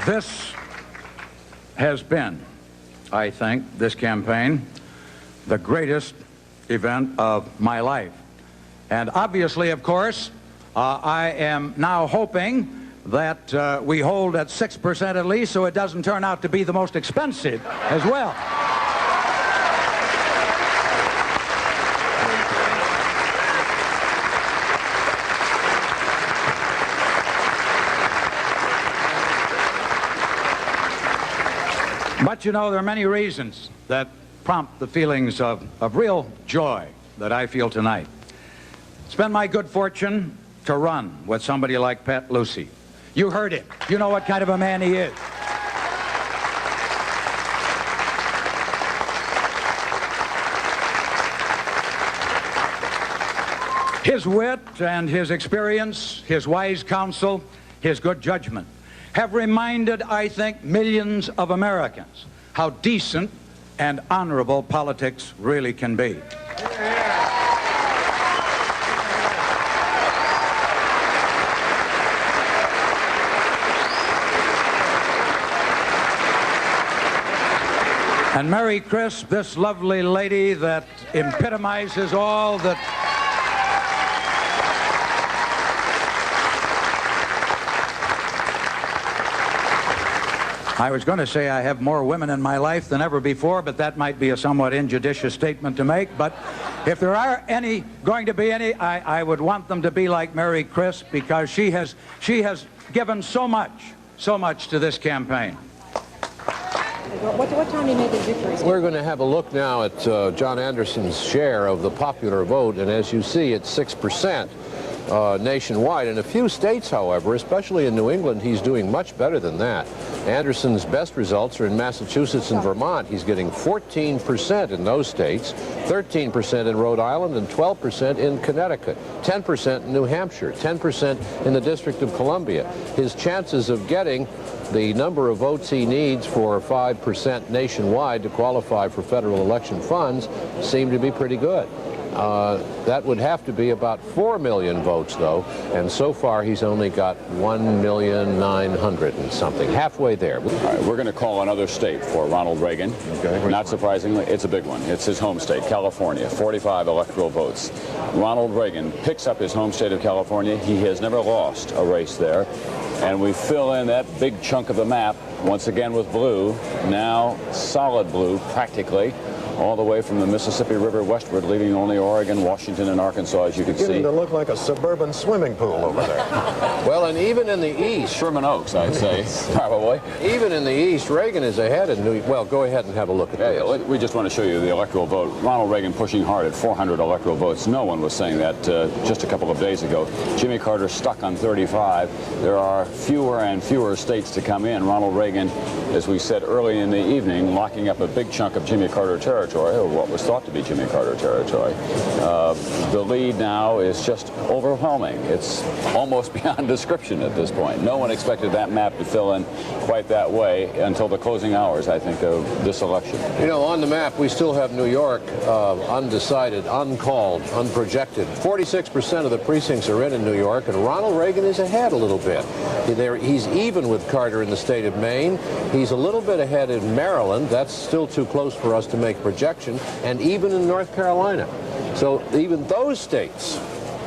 This has been, I think, this campaign, the greatest event of my life. And obviously, of course, I am now hoping that we hold at 6% at least, so it doesn't turn out to be the most expensive as well. But you know, there are many reasons that prompt the feelings of real joy that I feel tonight. It's been my good fortune to run with somebody like Pat Lucey. You heard him. You know what kind of a man he is. His wit and his experience, his wise counsel, his good judgment have reminded, I think, millions of Americans how decent and honorable politics really can be. And Mary Crisp, this lovely lady that epitomizes all that I was going to say I have more women in my life than ever before, but that might be a somewhat injudicious statement to make. But if there are going to be any, I would want them to be like Mary Crisp, because she has given so much to this campaign. What time do you make the victory? We're going to have a look now at John Anderson's share of the popular vote, and as you see, it's 6%. Nationwide. In a few states, however, especially in New England, he's doing much better than that. Anderson's best results are in Massachusetts and Vermont. He's getting 14% in those states, 13% in Rhode Island, and 12% in Connecticut, 10% in New Hampshire, 10% in the District of Columbia. His chances of getting the number of votes he needs for 5% nationwide to qualify for federal election funds seem to be pretty good. That would have to be about 4 million votes, though, and so far he's only got 1,900,000 and something, halfway there. All right, we're going to call another state for Ronald Reagan. Okay, not surprisingly, it's a big one. It's his home state, California, 45 electoral votes. Ronald Reagan picks up his home state of California. He has never lost a race there. And we fill in that big chunk of the map, once again with blue, now solid blue practically, all the way from the Mississippi River westward, leaving only Oregon, Washington, and Arkansas, as you can see. Beginning to look like a suburban swimming pool over there. Well, and even in the east, Sherman Oaks, I'd say, probably. even in the east, Reagan is ahead of New York. Well, go ahead and have a look at this. We just want to show you the electoral vote. Ronald Reagan pushing hard at 400 electoral votes. No one was saying that just a couple of days ago. Jimmy Carter stuck on 35. There are fewer and fewer states to come in. Ronald Reagan, as we said early in the evening, locking up a big chunk of Jimmy Carter territory, or what was thought to be Jimmy Carter territory. The lead now is just overwhelming. It's almost beyond description at this point. No one expected that map to fill in quite that way until the closing hours, I think, of this election. You know, on the map, we still have New York undecided, uncalled, unprojected. 46% of the precincts are in New York, and Ronald Reagan is ahead a little bit. He's even with Carter in the state of Maine. He's a little bit ahead in Maryland. That's still too close for us to make projection, and even in North Carolina. So even those states,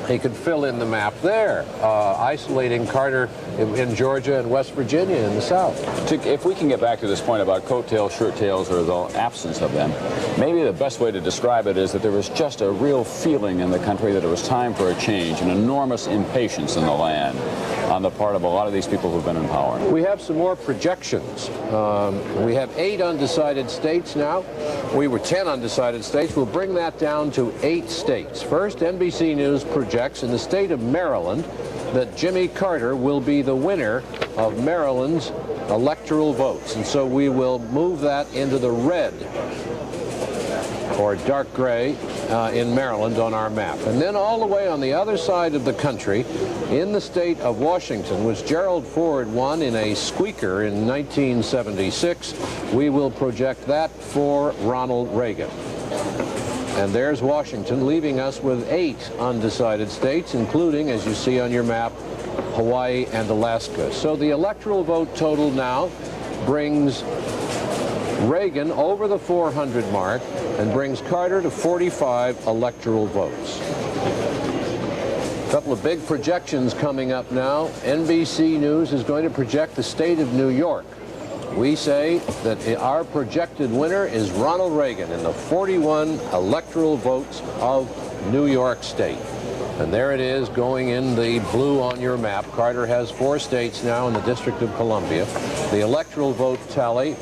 he could fill in the map there, isolating Carter in Georgia and West Virginia in the South. If we can get back to this point about coattails, shirt tails, or the absence of them, maybe the best way to describe it is that there was just a real feeling in the country that it was time for a change, an enormous impatience in the land on the part of a lot of these people who've been in power. We have some more projections. We have 8 undecided states now. We were 10 undecided states. We'll bring that down to 8 states. First, NBC News projects in the state of Maryland that Jimmy Carter will be the winner of Maryland's electoral votes. And so we will move that into the red or dark gray in Maryland on our map. And then all the way on the other side of the country, in the state of Washington, which Gerald Ford won in a squeaker in 1976, we will project that for Ronald Reagan. And there's Washington, leaving us with 8 undecided states, including, as you see on your map, Hawaii and Alaska. So the electoral vote total now brings Reagan over the 400 mark and brings Carter to 45 electoral votes. A couple of big projections coming up now. NBC News is going to project the state of New York. We say that our projected winner is Ronald Reagan in the 41 electoral votes of New York State. And there it is going in the blue on your map. Carter has 4 states now in the District of Columbia. The electoral vote tally,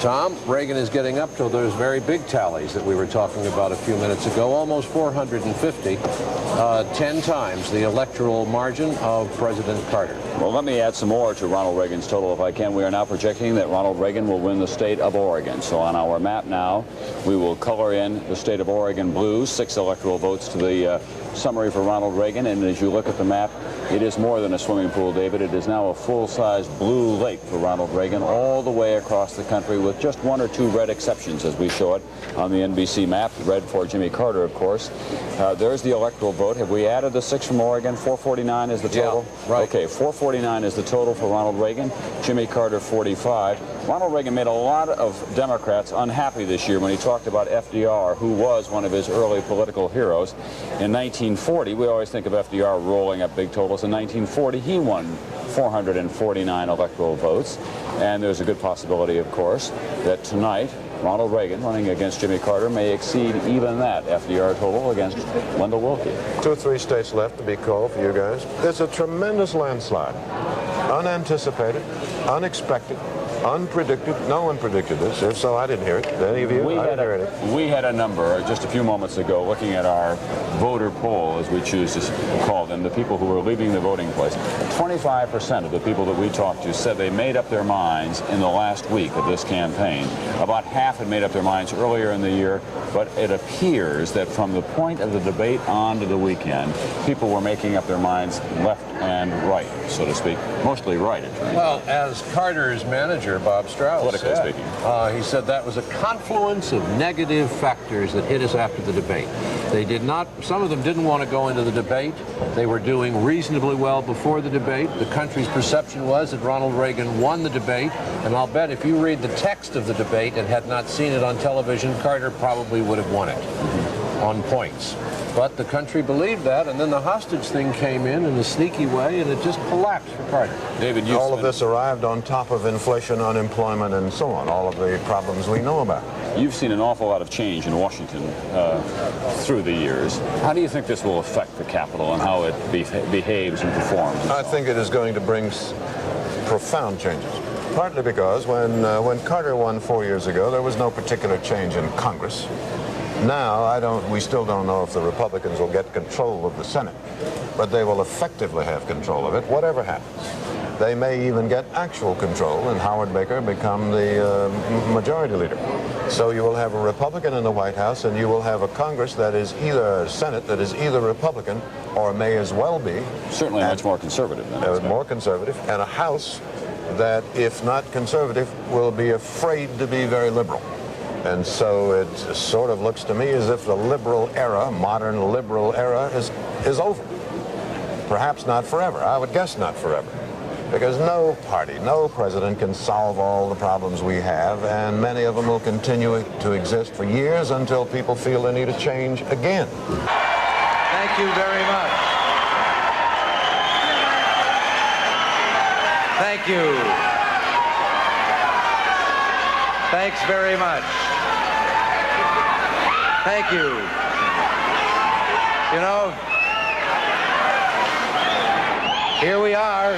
Tom, Reagan is getting up to those very big tallies that we were talking about a few minutes ago, almost 450, 10 times the electoral margin of President Carter. Well, let me add some more to Ronald Reagan's total if I can. We are now projecting that Ronald Reagan will win the state of Oregon. So on our map now, we will color in the state of Oregon blue, 6 electoral votes to the summary for Ronald Reagan. And as you look at the map, it is more than a swimming pool, David. It is now a full-size blue lake for Ronald Reagan all the way across the country, with just 1 or 2 red exceptions as we show it on the NBC map. Red for Jimmy Carter, of course. There's the electoral vote. Have we added the 6 from Oregon? 449 is the total? Yeah, right. Okay, 449 is the total for Ronald Reagan. Jimmy Carter, 45. Ronald Reagan made a lot of Democrats unhappy this year when he talked about FDR, who was one of his early political heroes. In 1940, we always think of FDR rolling up big totals. In 1940, he won 449 electoral votes. And there's a good possibility, of course, that tonight, Ronald Reagan, running against Jimmy Carter, may exceed even that FDR total against Wendell Willkie. 2 or 3 states left to be called for you guys. It's a tremendous landslide. Unanticipated, unexpected, unpredicted. No one predicted this. If so, I didn't hear it. Did any of you? I didn't hear it. We had a number just a few moments ago looking at our voter poll, as we choose to call them, the people who were leaving the voting place. 25% of the people that we talked to said they made up their minds in the last week of this campaign. About half had made up their minds earlier in the year, but it appears that from the point of the debate on to the weekend, people were making up their minds left and right, so to speak. Mostly right, it turns out. Well, as Carter's manager, Bob Strauss, Politically said, speaking. he said that was a confluence of negative factors that hit us after the debate. They did not, some of them didn't want to go into the debate. They were doing reasonably well before the debate. The country's perception was that Ronald Reagan won the debate, and I'll bet if you read the text of the debate and had not seen it on television, Carter probably would have won it on points. But the country believed that, and then the hostage thing came in a sneaky way, and it just collapsed for Carter. David, All of this arrived on top of inflation, unemployment, and so on, all of the problems we know about. You've seen an awful lot of change in Washington through the years. How do you think this will affect the Capitol and how it behaves and performs? I think it is going to bring profound changes. Partly because when Carter won 4 years ago, there was no particular change in Congress. Now, we still don't know if the Republicans will get control of the Senate, but they will effectively have control of it, whatever happens. They may even get actual control, and Howard Baker become the majority leader. So you will have a Republican in the White House, and you will have a Congress that is either a Senate that is either Republican or may as well be. Certainly much more conservative than more conservative, and a House that, if not conservative, will be afraid to be very liberal. And so it sort of looks to me as if the liberal era, modern liberal era, is over. Perhaps not forever. I would guess not forever. Because no party, no president can solve all the problems we have, and many of them will continue to exist for years until people feel they need a change again. Thank you very much. Thank you. Thanks very much. Thank you. You know, here we are.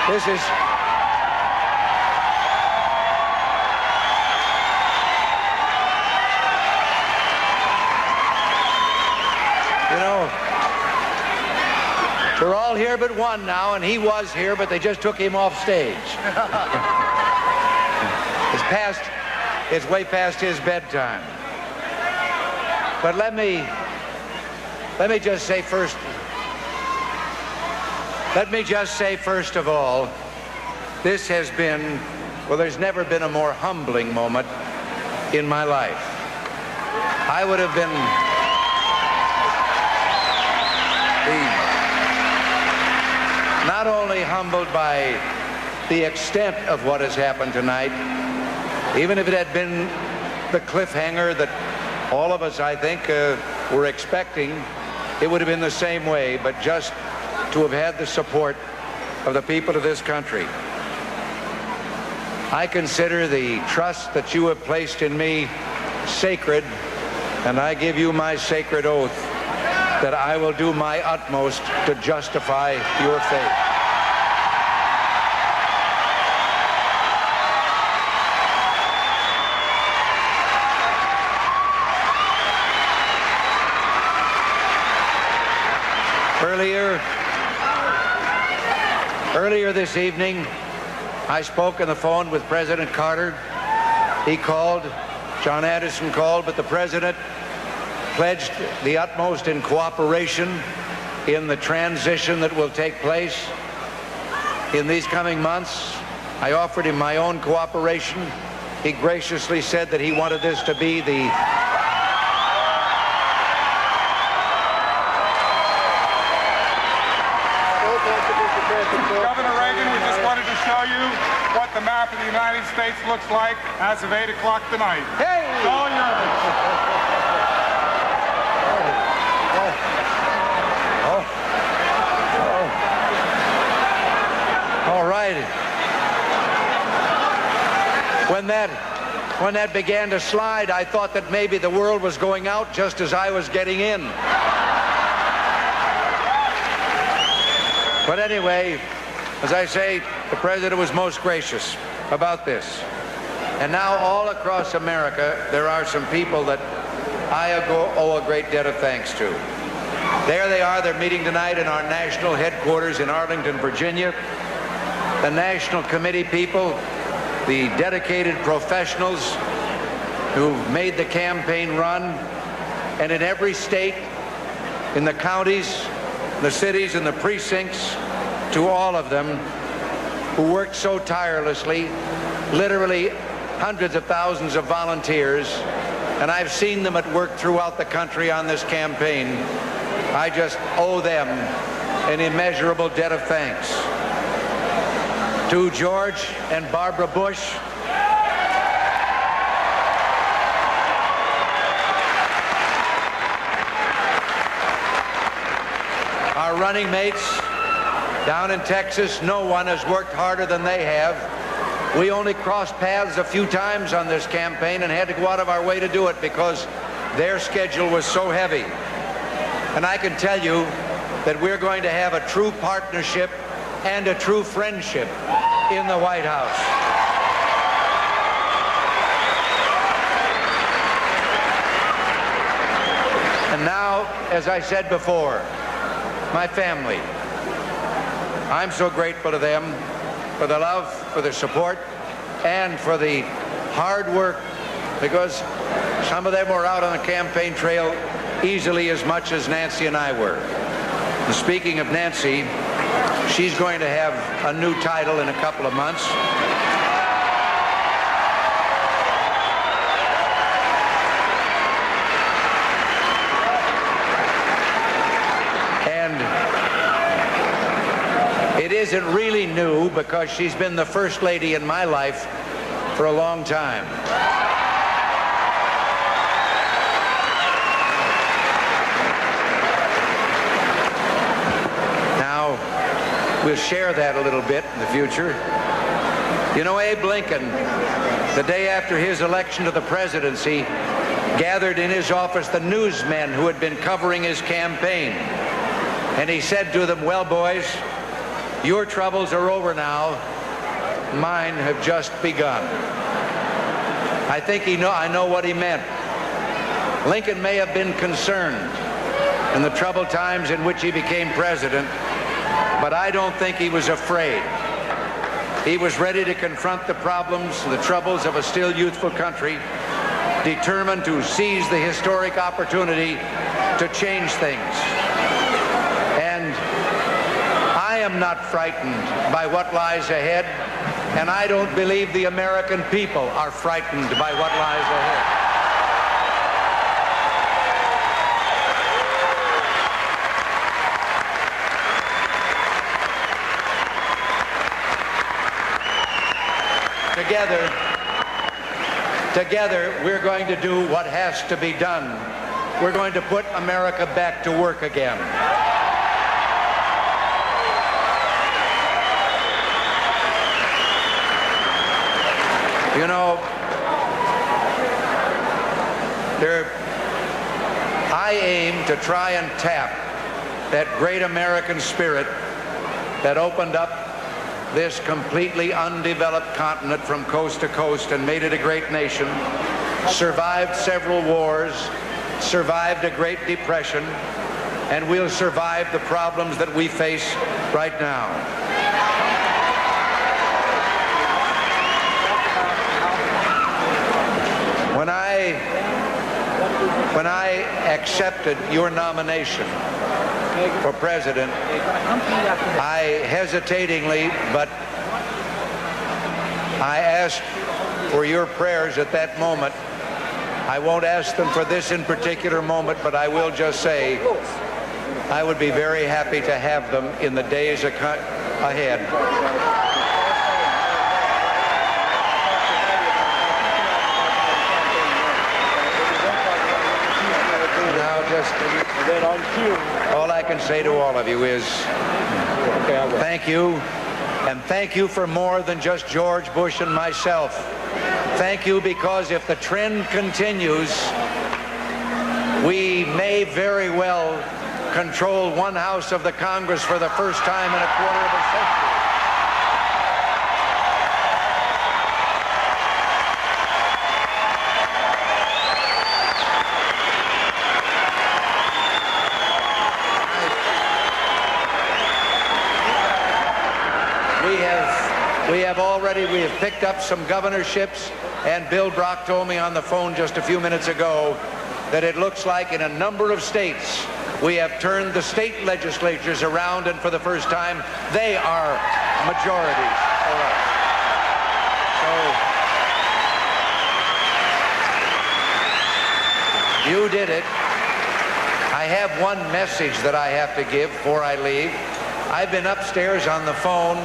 This is... You know, we're all here but one now, and he was here, but they just took him off stage. It's way past his bedtime. But let me just say first of all, this has been, well, there's never been a more humbling moment in my life. I would have been not only humbled by the extent of what has happened tonight, even if it had been the cliffhanger that all of us, I think, were expecting, it would have been the same way, but just to have had the support of the people of this country. I consider the trust that you have placed in me sacred, and I give you my sacred oath that I will do my utmost to justify your faith. Earlier this evening, I spoke on the phone with President Carter. He called, John Addison called, but the President pledged the utmost in cooperation in the transition that will take place in these coming months. I offered him my own cooperation. He graciously said that he wanted this to be the Governor Reagan, we just wanted to show you what the map of the United States looks like as of 8 o'clock tonight. Hey! It's all yours. All right. When that began to slide, I thought that maybe the world was going out just as I was getting in. But anyway, as I say, the President was most gracious about this. And now all across America, there are some people that I owe a great debt of thanks to. There they are. They're meeting tonight in our national headquarters in Arlington, Virginia. The National Committee people, the dedicated professionals who made the campaign run, and in every state, in the counties, the cities and the precincts, to all of them who worked so tirelessly, literally hundreds of thousands of volunteers, and I've seen them at work throughout the country on this campaign. I just owe them an immeasurable debt of thanks. To George and Barbara Bush, our running mates down in Texas, no one has worked harder than they have. We only crossed paths a few times on this campaign and had to go out of our way to do it because their schedule was so heavy. And I can tell you that we're going to have a true partnership and a true friendship in the White House. And now, as I said before, my family. I'm so grateful to them for the love, for the support, and for the hard work, because some of them were out on the campaign trail easily as much as Nancy and I were. And speaking of Nancy, she's going to have a new title in a couple of months. It isn't really new because she's been the first lady in my life for a long time. Now, we'll share that a little bit in the future. You know, Abe Lincoln, the day after his election to the presidency, gathered in his office the newsmen who had been covering his campaign. And he said to them, "Well, boys, your troubles are over now. Mine have just begun." I think I know what he meant. Lincoln may have been concerned in the troubled times in which he became president, but I don't think he was afraid. He was ready to confront the problems, the troubles of a still youthful country, determined to seize the historic opportunity to change things. And I am not frightened by what lies ahead, and I don't believe the American people are frightened by what lies ahead. Together, we're going to do what has to be done. We're going to put America back to work again. You know, I aim to try and tap that great American spirit that opened up this completely undeveloped continent from coast to coast and made it a great nation, survived several wars, survived a Great Depression, and will survive the problems that we face right now. When I accepted your nomination for president, I hesitatingly, but I asked for your prayers at that moment. I won't ask them for this in particular moment, but I will just say I would be very happy to have them in the days ahead. All I can say to all of you is thank you, and thank you for more than just George Bush and myself. Thank you because if the trend continues, we may very well control one house of the Congress for the first time in a quarter of a century. We have picked up some governorships, and Bill Brock told me on the phone just a few minutes ago that it looks like in a number of states we have turned the state legislatures around, and for the first time they are majorities for us. So you did it. I have one message that I have to give before I leave. I've been upstairs on the phone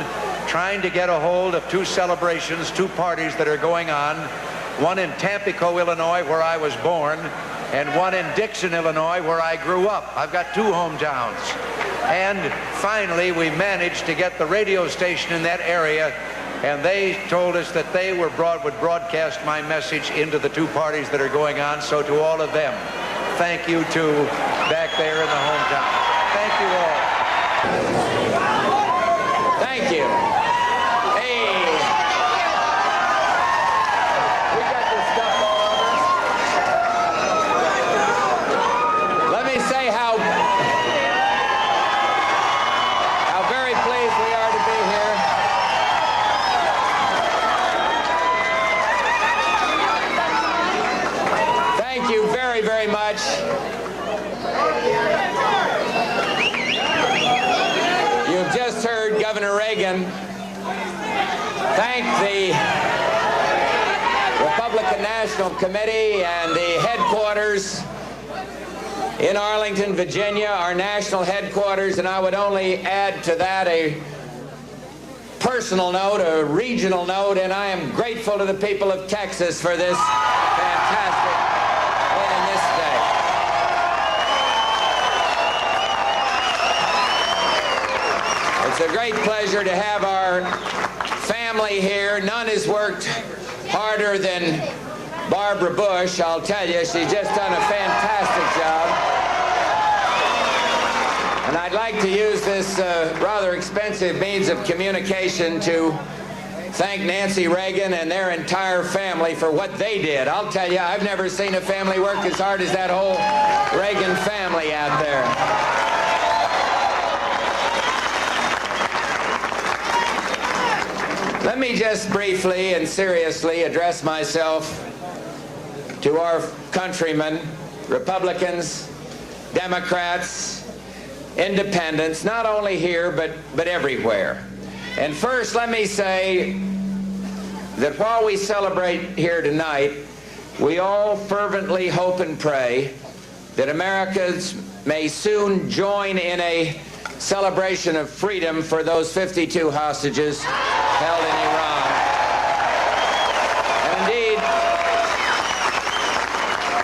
trying to get a hold of two celebrations, two parties that are going on, one in Tampico, Illinois, where I was born, and one in Dixon, Illinois, where I grew up. I've got two hometowns. And finally, we managed to get the radio station in that area, and they told us that they would broadcast my message into the two parties that are going on. So to all of them, thank you too, back there in the hometown. Thank you all. Thank you. Hey. We got this stuff all over. Let me say how very pleased we are to be here. Thank you very, very much. You've just heard Governor Reagan thank the Republican National Committee and the headquarters in Arlington, Virginia, our national headquarters, and I would only add to that a personal note, a regional note, and I am grateful to the people of Texas for this fantastic win in this state. It's a great pleasure to have our family here. None has worked harder than Barbara Bush, I'll tell you. She's just done a fantastic job. And I'd like to use this rather expensive means of communication to thank Nancy Reagan and their entire family for what they did. I'll tell you, I've never seen a family work as hard as that whole Reagan family out there. Let me just briefly and seriously address myself to our countrymen, Republicans, Democrats, independents, not only here but everywhere. And first, let me say that while we celebrate here tonight, we all fervently hope and pray that Americans may soon join in a celebration of freedom for those 52 hostages held in Iran.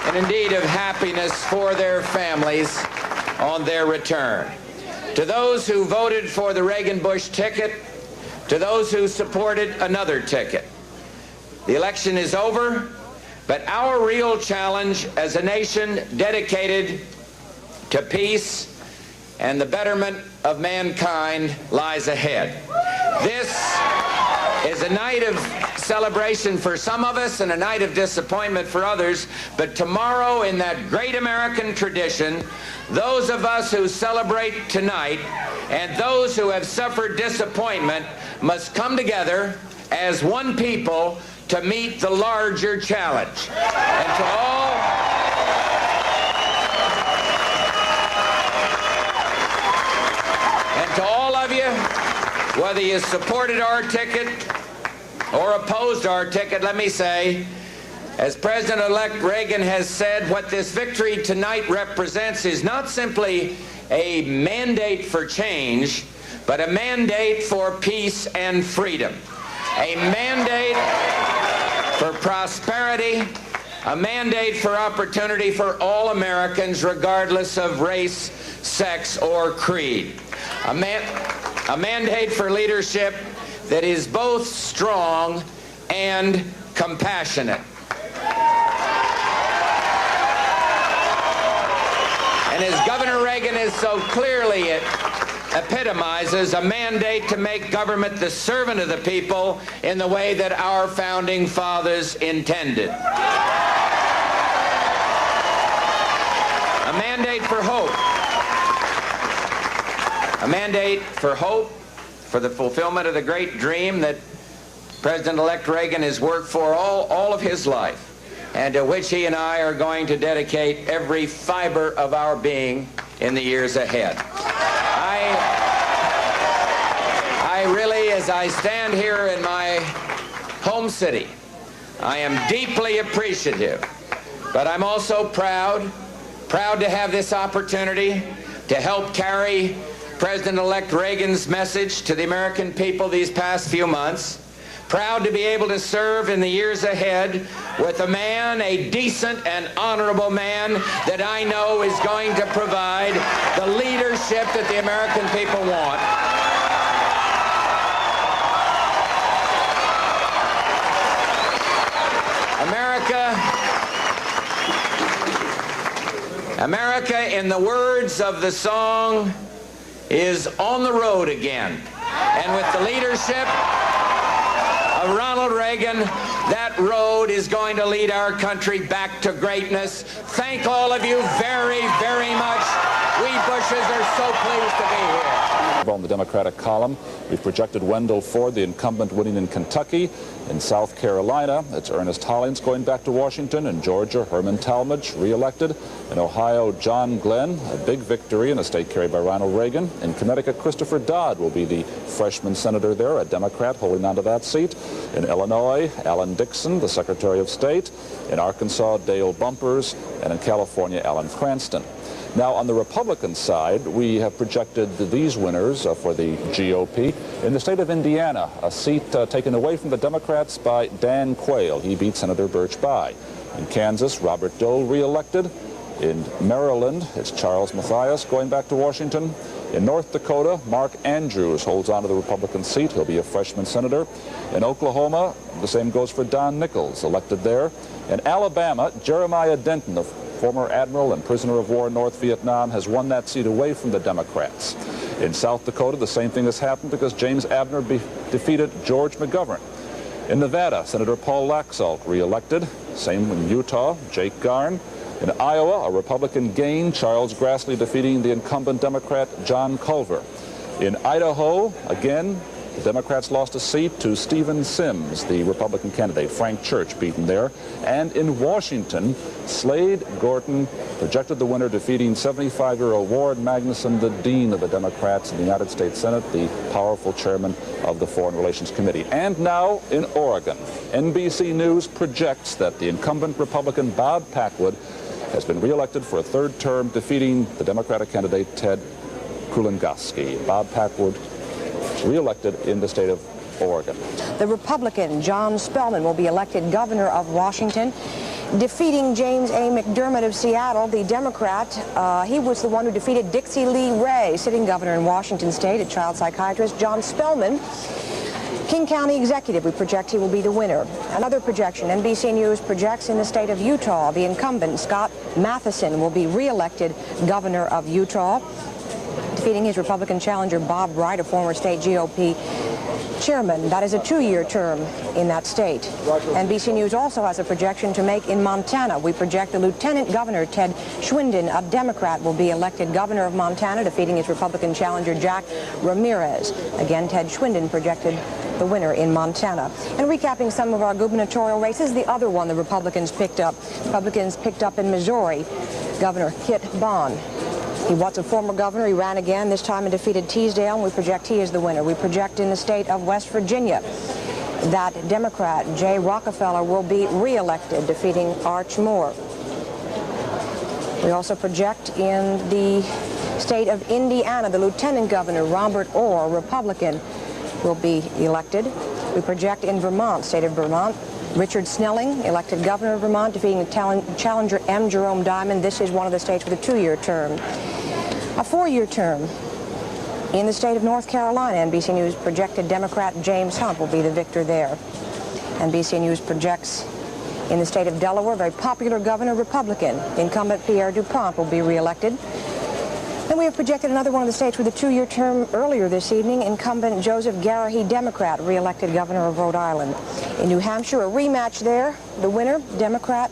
And indeed of happiness for their families on their return. To those who voted for the Reagan-Bush ticket, to those who supported another ticket, the election is over, but our real challenge as a nation dedicated to peace and the betterment of mankind lies ahead. This is a night of celebration for some of us and a night of disappointment for others, but tomorrow, in that great American tradition, those of us who celebrate tonight and those who have suffered disappointment must come together as one people to meet the larger challenge. And to all of you, whether you supported our ticket or opposed our ticket, let me say, as President-elect Reagan has said, what this victory tonight represents is not simply a mandate for change, but a mandate for peace and freedom. A mandate for prosperity, a mandate for opportunity for all Americans, regardless of race, sex, or creed. A mandate for leadership that is both strong and compassionate. And as Governor Reagan has so clearly epitomizes, a mandate to make government the servant of the people in the way that our founding fathers intended. A mandate for hope. A mandate for hope, for the fulfillment of the great dream that President-elect Reagan has worked for all of his life. and to which he and I are going to dedicate every fiber of our being in the years ahead. I really, as I stand here in my home city, I am deeply appreciative, but I'm also proud to have this opportunity to help carry President-elect Reagan's message to the American people these past few months. Proud to be able to serve in the years ahead with a man, a decent and honorable man that I know is going to provide the leadership that the American people want. America, in the words of the song, is on the road again. And with the leadership of Ronald Reagan, that road is going to lead our country back to greatness. Thank all of you very, very much. We Bushes are so pleased to be here. On the Democratic column, we've projected Wendell Ford, the incumbent, winning in Kentucky. In South Carolina, it's Ernest Hollins going back to Washington. In Georgia, Herman Talmadge, re-elected. In Ohio, John Glenn, a big victory in a state carried by Ronald Reagan. In Connecticut, Christopher Dodd will be the freshman senator there, a Democrat holding on to that seat. In Illinois, Alan Dixon, the Secretary of State. In Arkansas, Dale Bumpers. And in California, Alan Cranston. Now, on the Republican side, we have projected these winners for the GOP. In the state of Indiana, a seat taken away from the Democrats by Dan Quayle. He beat Senator Birch Bayh. In Kansas, Robert Dole re-elected. In Maryland, it's Charles Mathias going back to Washington. In North Dakota, Mark Andrews holds on to the Republican seat. He'll be a freshman senator. In Oklahoma, the same goes for Don Nichols, elected there. In Alabama, Jeremiah Denton, the former admiral and prisoner of war in North Vietnam, has won that seat away from the Democrats. In South Dakota, the same thing has happened because James Abner defeated George McGovern. In Nevada, Senator Paul Laxalt re-elected. Same in Utah, Jake Garn. In Iowa, a Republican gained, Charles Grassley defeating the incumbent Democrat John Culver. In Idaho, again, the Democrats lost a seat to Stephen Sims, the Republican candidate. Frank Church beaten there. And in Washington, Slade Gorton projected the winner, defeating 75-year-old Ward Magnuson, the dean of the Democrats in the United States Senate, the powerful chairman of the Foreign Relations Committee. And now in Oregon, NBC News projects that the incumbent Republican Bob Packwood has been reelected for a third term, defeating the Democratic candidate Ted Kulongoski. Bob Packwood reelected in the state of Oregon. The Republican John Spellman will be elected governor of Washington, defeating James A. McDermott of Seattle. The Democrat, he was the one who defeated Dixie Lee Ray, sitting governor in Washington state, a child psychiatrist. John Spellman, King County executive, we project he will be the winner. Another projection, NBC News projects in the state of Utah, the incumbent Scott Matheson will be reelected governor of Utah, defeating his Republican challenger Bob Wright, a former state GOP chairman. That is a 2-year term in that state. NBC News also has a projection to make in Montana. We project the Lieutenant Governor Ted Schwinden, a Democrat, will be elected governor of Montana, defeating his Republican challenger Jack Ramirez. Again, Ted Schwinden projected the winner in Montana. And recapping some of our gubernatorial races, the other one the Republicans picked up. Republicans picked up in Missouri, Governor Kit Bond. He was a former governor. He ran again, this time and defeated Teasdale, and we project he is the winner. We project in the state of West Virginia that Democrat Jay Rockefeller will be reelected, defeating Arch Moore. We also project in the state of Indiana, the Lieutenant Governor Robert Orr, Republican, will be elected. We project in Vermont, state of Vermont, Richard Snelling, elected governor of Vermont, defeating the challenger M. Jerome Diamond. This is one of the states with a 2-year term. A 4-year term in the state of North Carolina. NBC News projected Democrat James Hunt will be the victor there. NBC News projects in the state of Delaware, very popular governor, Republican. Incumbent Pierre DuPont will be reelected. Then we have projected another one of the states with a 2-year term earlier this evening. Incumbent Joseph Garrahy, Democrat, reelected governor of Rhode Island. In New Hampshire, a rematch there. The winner, Democrat.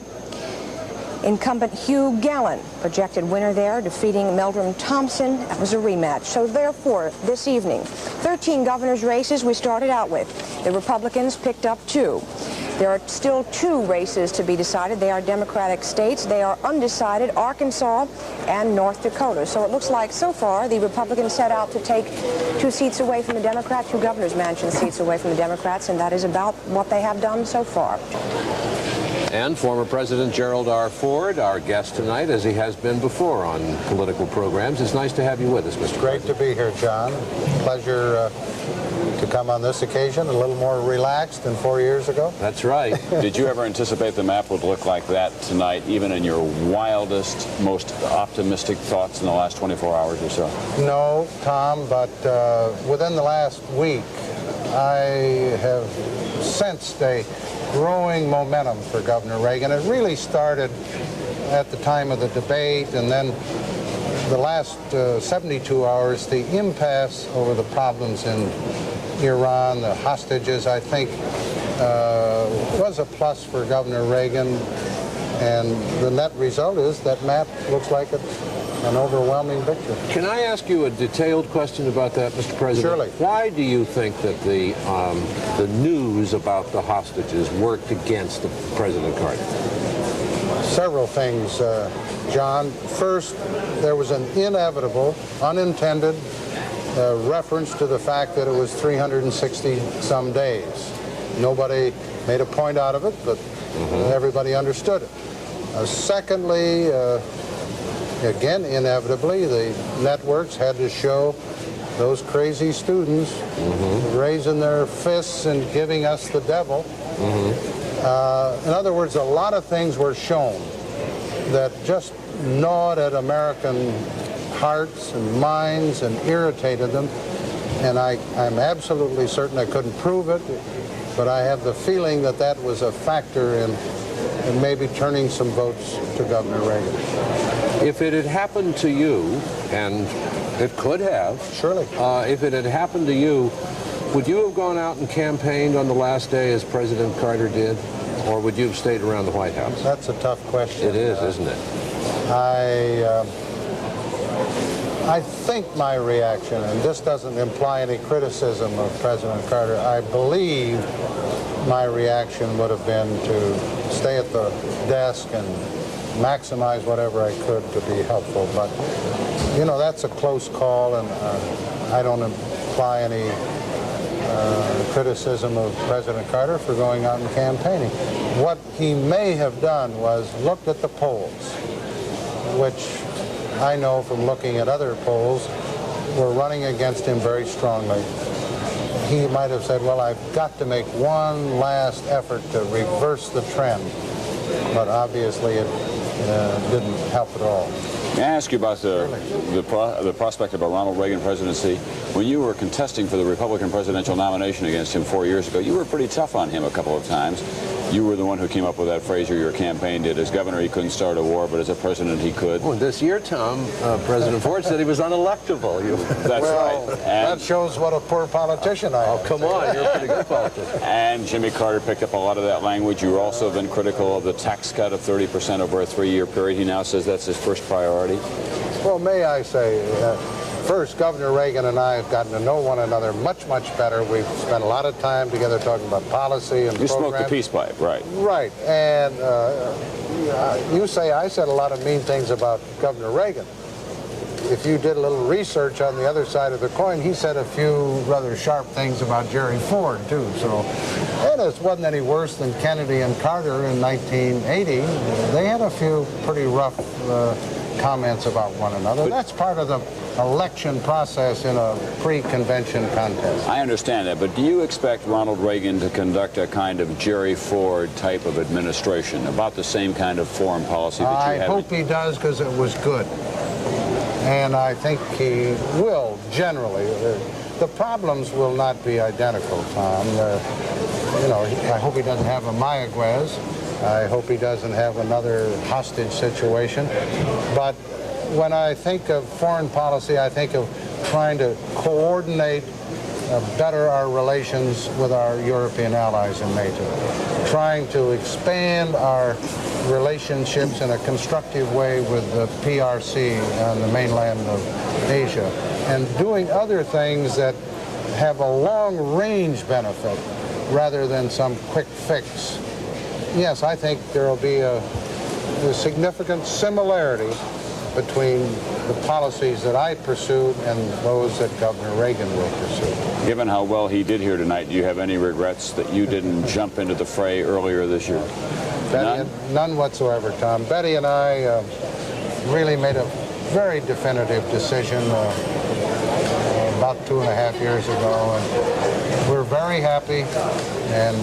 Incumbent Hugh Gallen, projected winner there, defeating Meldrum Thompson. That was a rematch. So therefore, this evening, 13 governor's races we started out with. The Republicans picked up 2. There are still 2 races to be decided. They are Democratic states. They are undecided, Arkansas and North Dakota. So it looks like so far the Republicans set out to take 2 seats away from the Democrats, 2 governor's mansion seats away from the Democrats, and that is about what they have done so far. And former President Gerald R. Ford, our guest tonight, as he has been before on political programs. It's nice to have you with us, Mr. Great to be here, John. Pleasure to come on this occasion, a little more relaxed than 4 years ago. That's right. Did you ever anticipate the map would look like that tonight, even in your wildest, most optimistic thoughts in the last 24 hours or so? No, Tom, but within the last week, I have sensed a growing momentum for Governor Reagan. It really started at the time of the debate, and then the last 72 hours, the impasse over the problems in Iran, the hostages, I think, was a plus for Governor Reagan. And the net result is that map looks like an overwhelming victory. Can I ask you a detailed question about that, Mr. President? Surely. Why do you think that the news about the hostages worked against President Carter? Several things, John. First, there was an inevitable, unintended reference to the fact that it was 360-some days. Nobody made a point out of it, but everybody understood it. Secondly, again, inevitably, the networks had to show those crazy students raising their fists and giving us the devil. In other words, a lot of things were shown that just gnawed at American hearts and minds and irritated them. And I'm absolutely certain, I couldn't prove it, but I have the feeling that that was a factor in maybe turning some votes to Governor Reagan. If it had happened to you, and it could have, surely, if it had happened to you, would you have gone out and campaigned on the last day as President Carter did, or would you have stayed around the White House? That's a tough question. It is, isn't it? I think my reaction, and this doesn't imply any criticism of President Carter, I believe my reaction would have been to stay at the desk and maximize whatever I could to be helpful. But, you know, that's a close call, and I don't imply any criticism of President Carter for going out and campaigning. What he may have done was looked at the polls, which I know from looking at other polls were running against him very strongly. He might have said, well, I've got to make one last effort to reverse the trend. But obviously it didn't help at all. May I ask you about the prospect of a Ronald Reagan presidency? When you were contesting for the Republican presidential nomination against him 4 years ago, you were pretty tough on him a couple of times. You were the one who came up with that phrase, or your campaign did. As governor, he couldn't start a war, but as a president, he could. Well, this year, Tom, President Ford said he was unelectable. That's right. That shows what a poor politician I am. Oh, come on, you're a pretty good politician. And Jimmy Carter picked up a lot of that language. You also have been critical of the tax cut of 30% over a 3-year period. He now says that's his first priority. Well, may I say, first, Governor Reagan and I have gotten to know one another much, much better. We've spent a lot of time together talking about policy and programs. You smoked the peace pipe, right? Right. And you say I said a lot of mean things about Governor Reagan. If you did a little research on the other side of the coin, he said a few rather sharp things about Jerry Ford, too. So, and it wasn't any worse than Kennedy and Carter in 1980. They had a few pretty rough comments about one another. That's part of the election process in a pre-convention contest. I understand that, but do you expect Ronald Reagan to conduct a kind of Jerry Ford type of administration, about the same kind of foreign policy that you have? I hope he does, because it was good. And I think he will, generally. The problems will not be identical, Tom. You know, I hope he doesn't have a Mayaguez. I hope he doesn't have another hostage situation. But when I think of foreign policy, I think of trying to coordinate better our relations with our European allies in NATO, trying to expand our relationships in a constructive way with the PRC on the mainland of Asia, and doing other things that have a long-range benefit rather than some quick fix Yes, I think there will be a significant similarity between the policies that I pursued and those that Governor Reagan will pursue. Given how well he did here tonight, do you have any regrets that you didn't jump into the fray earlier this year? None whatsoever, Tom. Betty and I really made a very definitive decision about 2.5 years ago, and we're very happy, and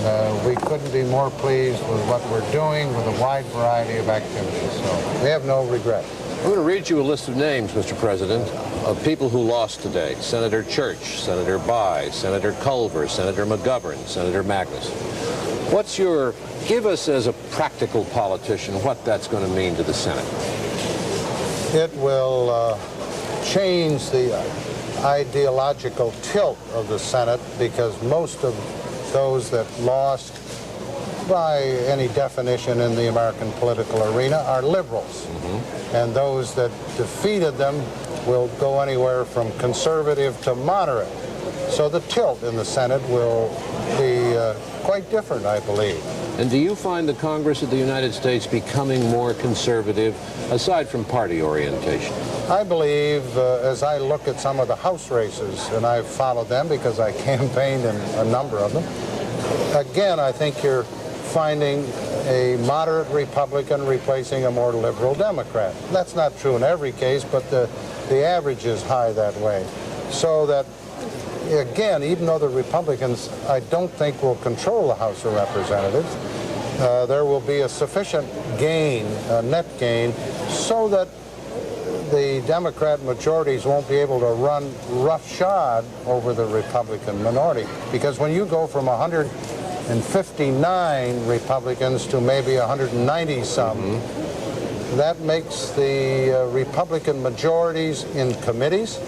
we couldn't be more pleased with what we're doing with a wide variety of activities. So we have no regret. I'm going to read you a list of names, Mr. President, of people who lost today. Senator Church, Senator Bayh, Senator Culver, Senator McGovern, Senator Magnus. Give us as a practical politician what that's going to mean to the Senate. It will change the ideological tilt of the Senate, because most of those that lost by any definition in the American political arena are liberals. And those that defeated them will go anywhere from conservative to moderate. So the tilt in the Senate will be quite different, I believe. And do you find the Congress of the United States becoming more conservative, aside from party orientation? I believe, as I look at some of the House races, and I've followed them because I campaigned in a number of them, again, I think you're finding a moderate Republican replacing a more liberal Democrat. That's not true in every case, but the average is high that way. So that, again, even though the Republicans, I don't think, will control the House of Representatives, there will be a sufficient gain, a net gain, so that the Democrat majorities won't be able to run roughshod over the Republican minority. Because when you go from 159 Republicans to maybe 190-some, that makes the Republican majorities in committees,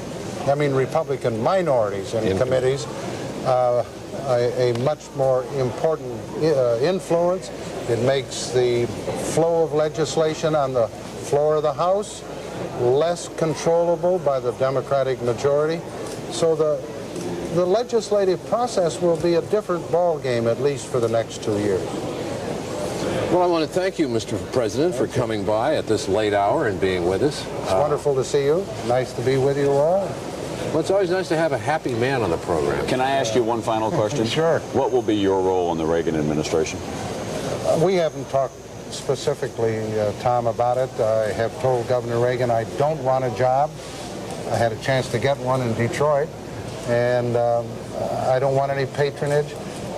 Republican minorities in committees, a much more important influence. It makes the flow of legislation on the floor of the House less controllable by the Democratic majority. So the legislative process will be a different ballgame, at least for the next 2 years. Well, I want to thank you, Mr. President, for coming by at this late hour and being with us. It's wonderful to see you. Nice to be with you all. Well, it's always nice to have a happy man on the program. Can I ask you one final question? Sure. What will be your role in the Reagan administration? We haven't talked specifically, Tom, about it. I have told Governor Reagan I don't want a job. I had a chance to get one in Detroit, and I don't want any patronage.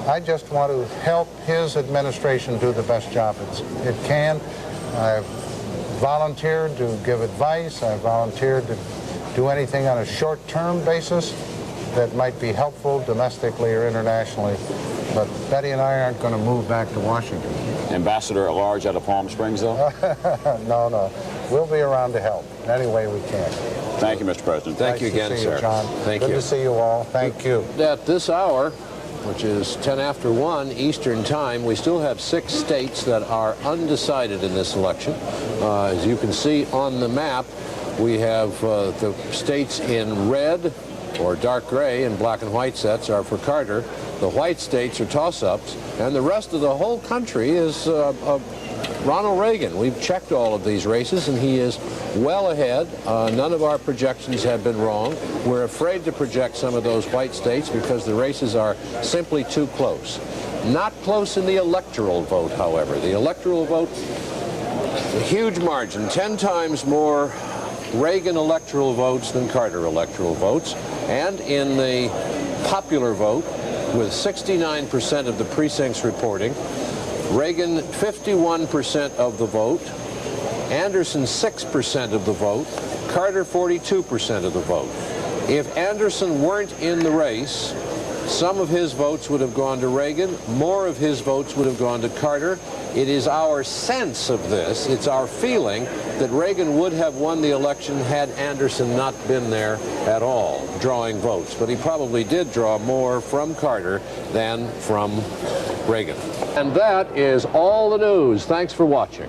I just want to help his administration do the best job it can. I've volunteered to give advice. I've volunteered to do anything on a short-term basis that might be helpful domestically or internationally. But Betty and I aren't going to move back to Washington. Ambassador at large out of Palm Springs, though? No. We'll be around to help any way we can. Thank you, Mr. President. Thank you again, sir. John. Thank you. Good to see you all. Thank you. At this hour, which is 10 after 1 Eastern Time, we still have 6 states that are undecided in this election. As you can see on the map, we have the states in red or dark gray, and black and white sets are for Carter. The white states are toss-ups, and the rest of the whole country is Ronald Reagan. We've checked all of these races, and he is well ahead. None of our projections have been wrong. We're afraid to project some of those white states because the races are simply too close. Not close in the electoral vote, however. The electoral vote, a huge margin, 10 times more Reagan electoral votes than Carter electoral votes. And in the popular vote, with 69% of the precincts reporting, Reagan 51% of the vote, Anderson 6% of the vote, Carter 42% of the vote. If Anderson weren't in the race, some of his votes would have gone to Reagan, more of his votes would have gone to Carter. It is our sense of this, it's our feeling that Reagan would have won the election had Anderson not been there at all, drawing votes. But he probably did draw more from Carter than from Reagan. And that is all the news. Thanks for watching.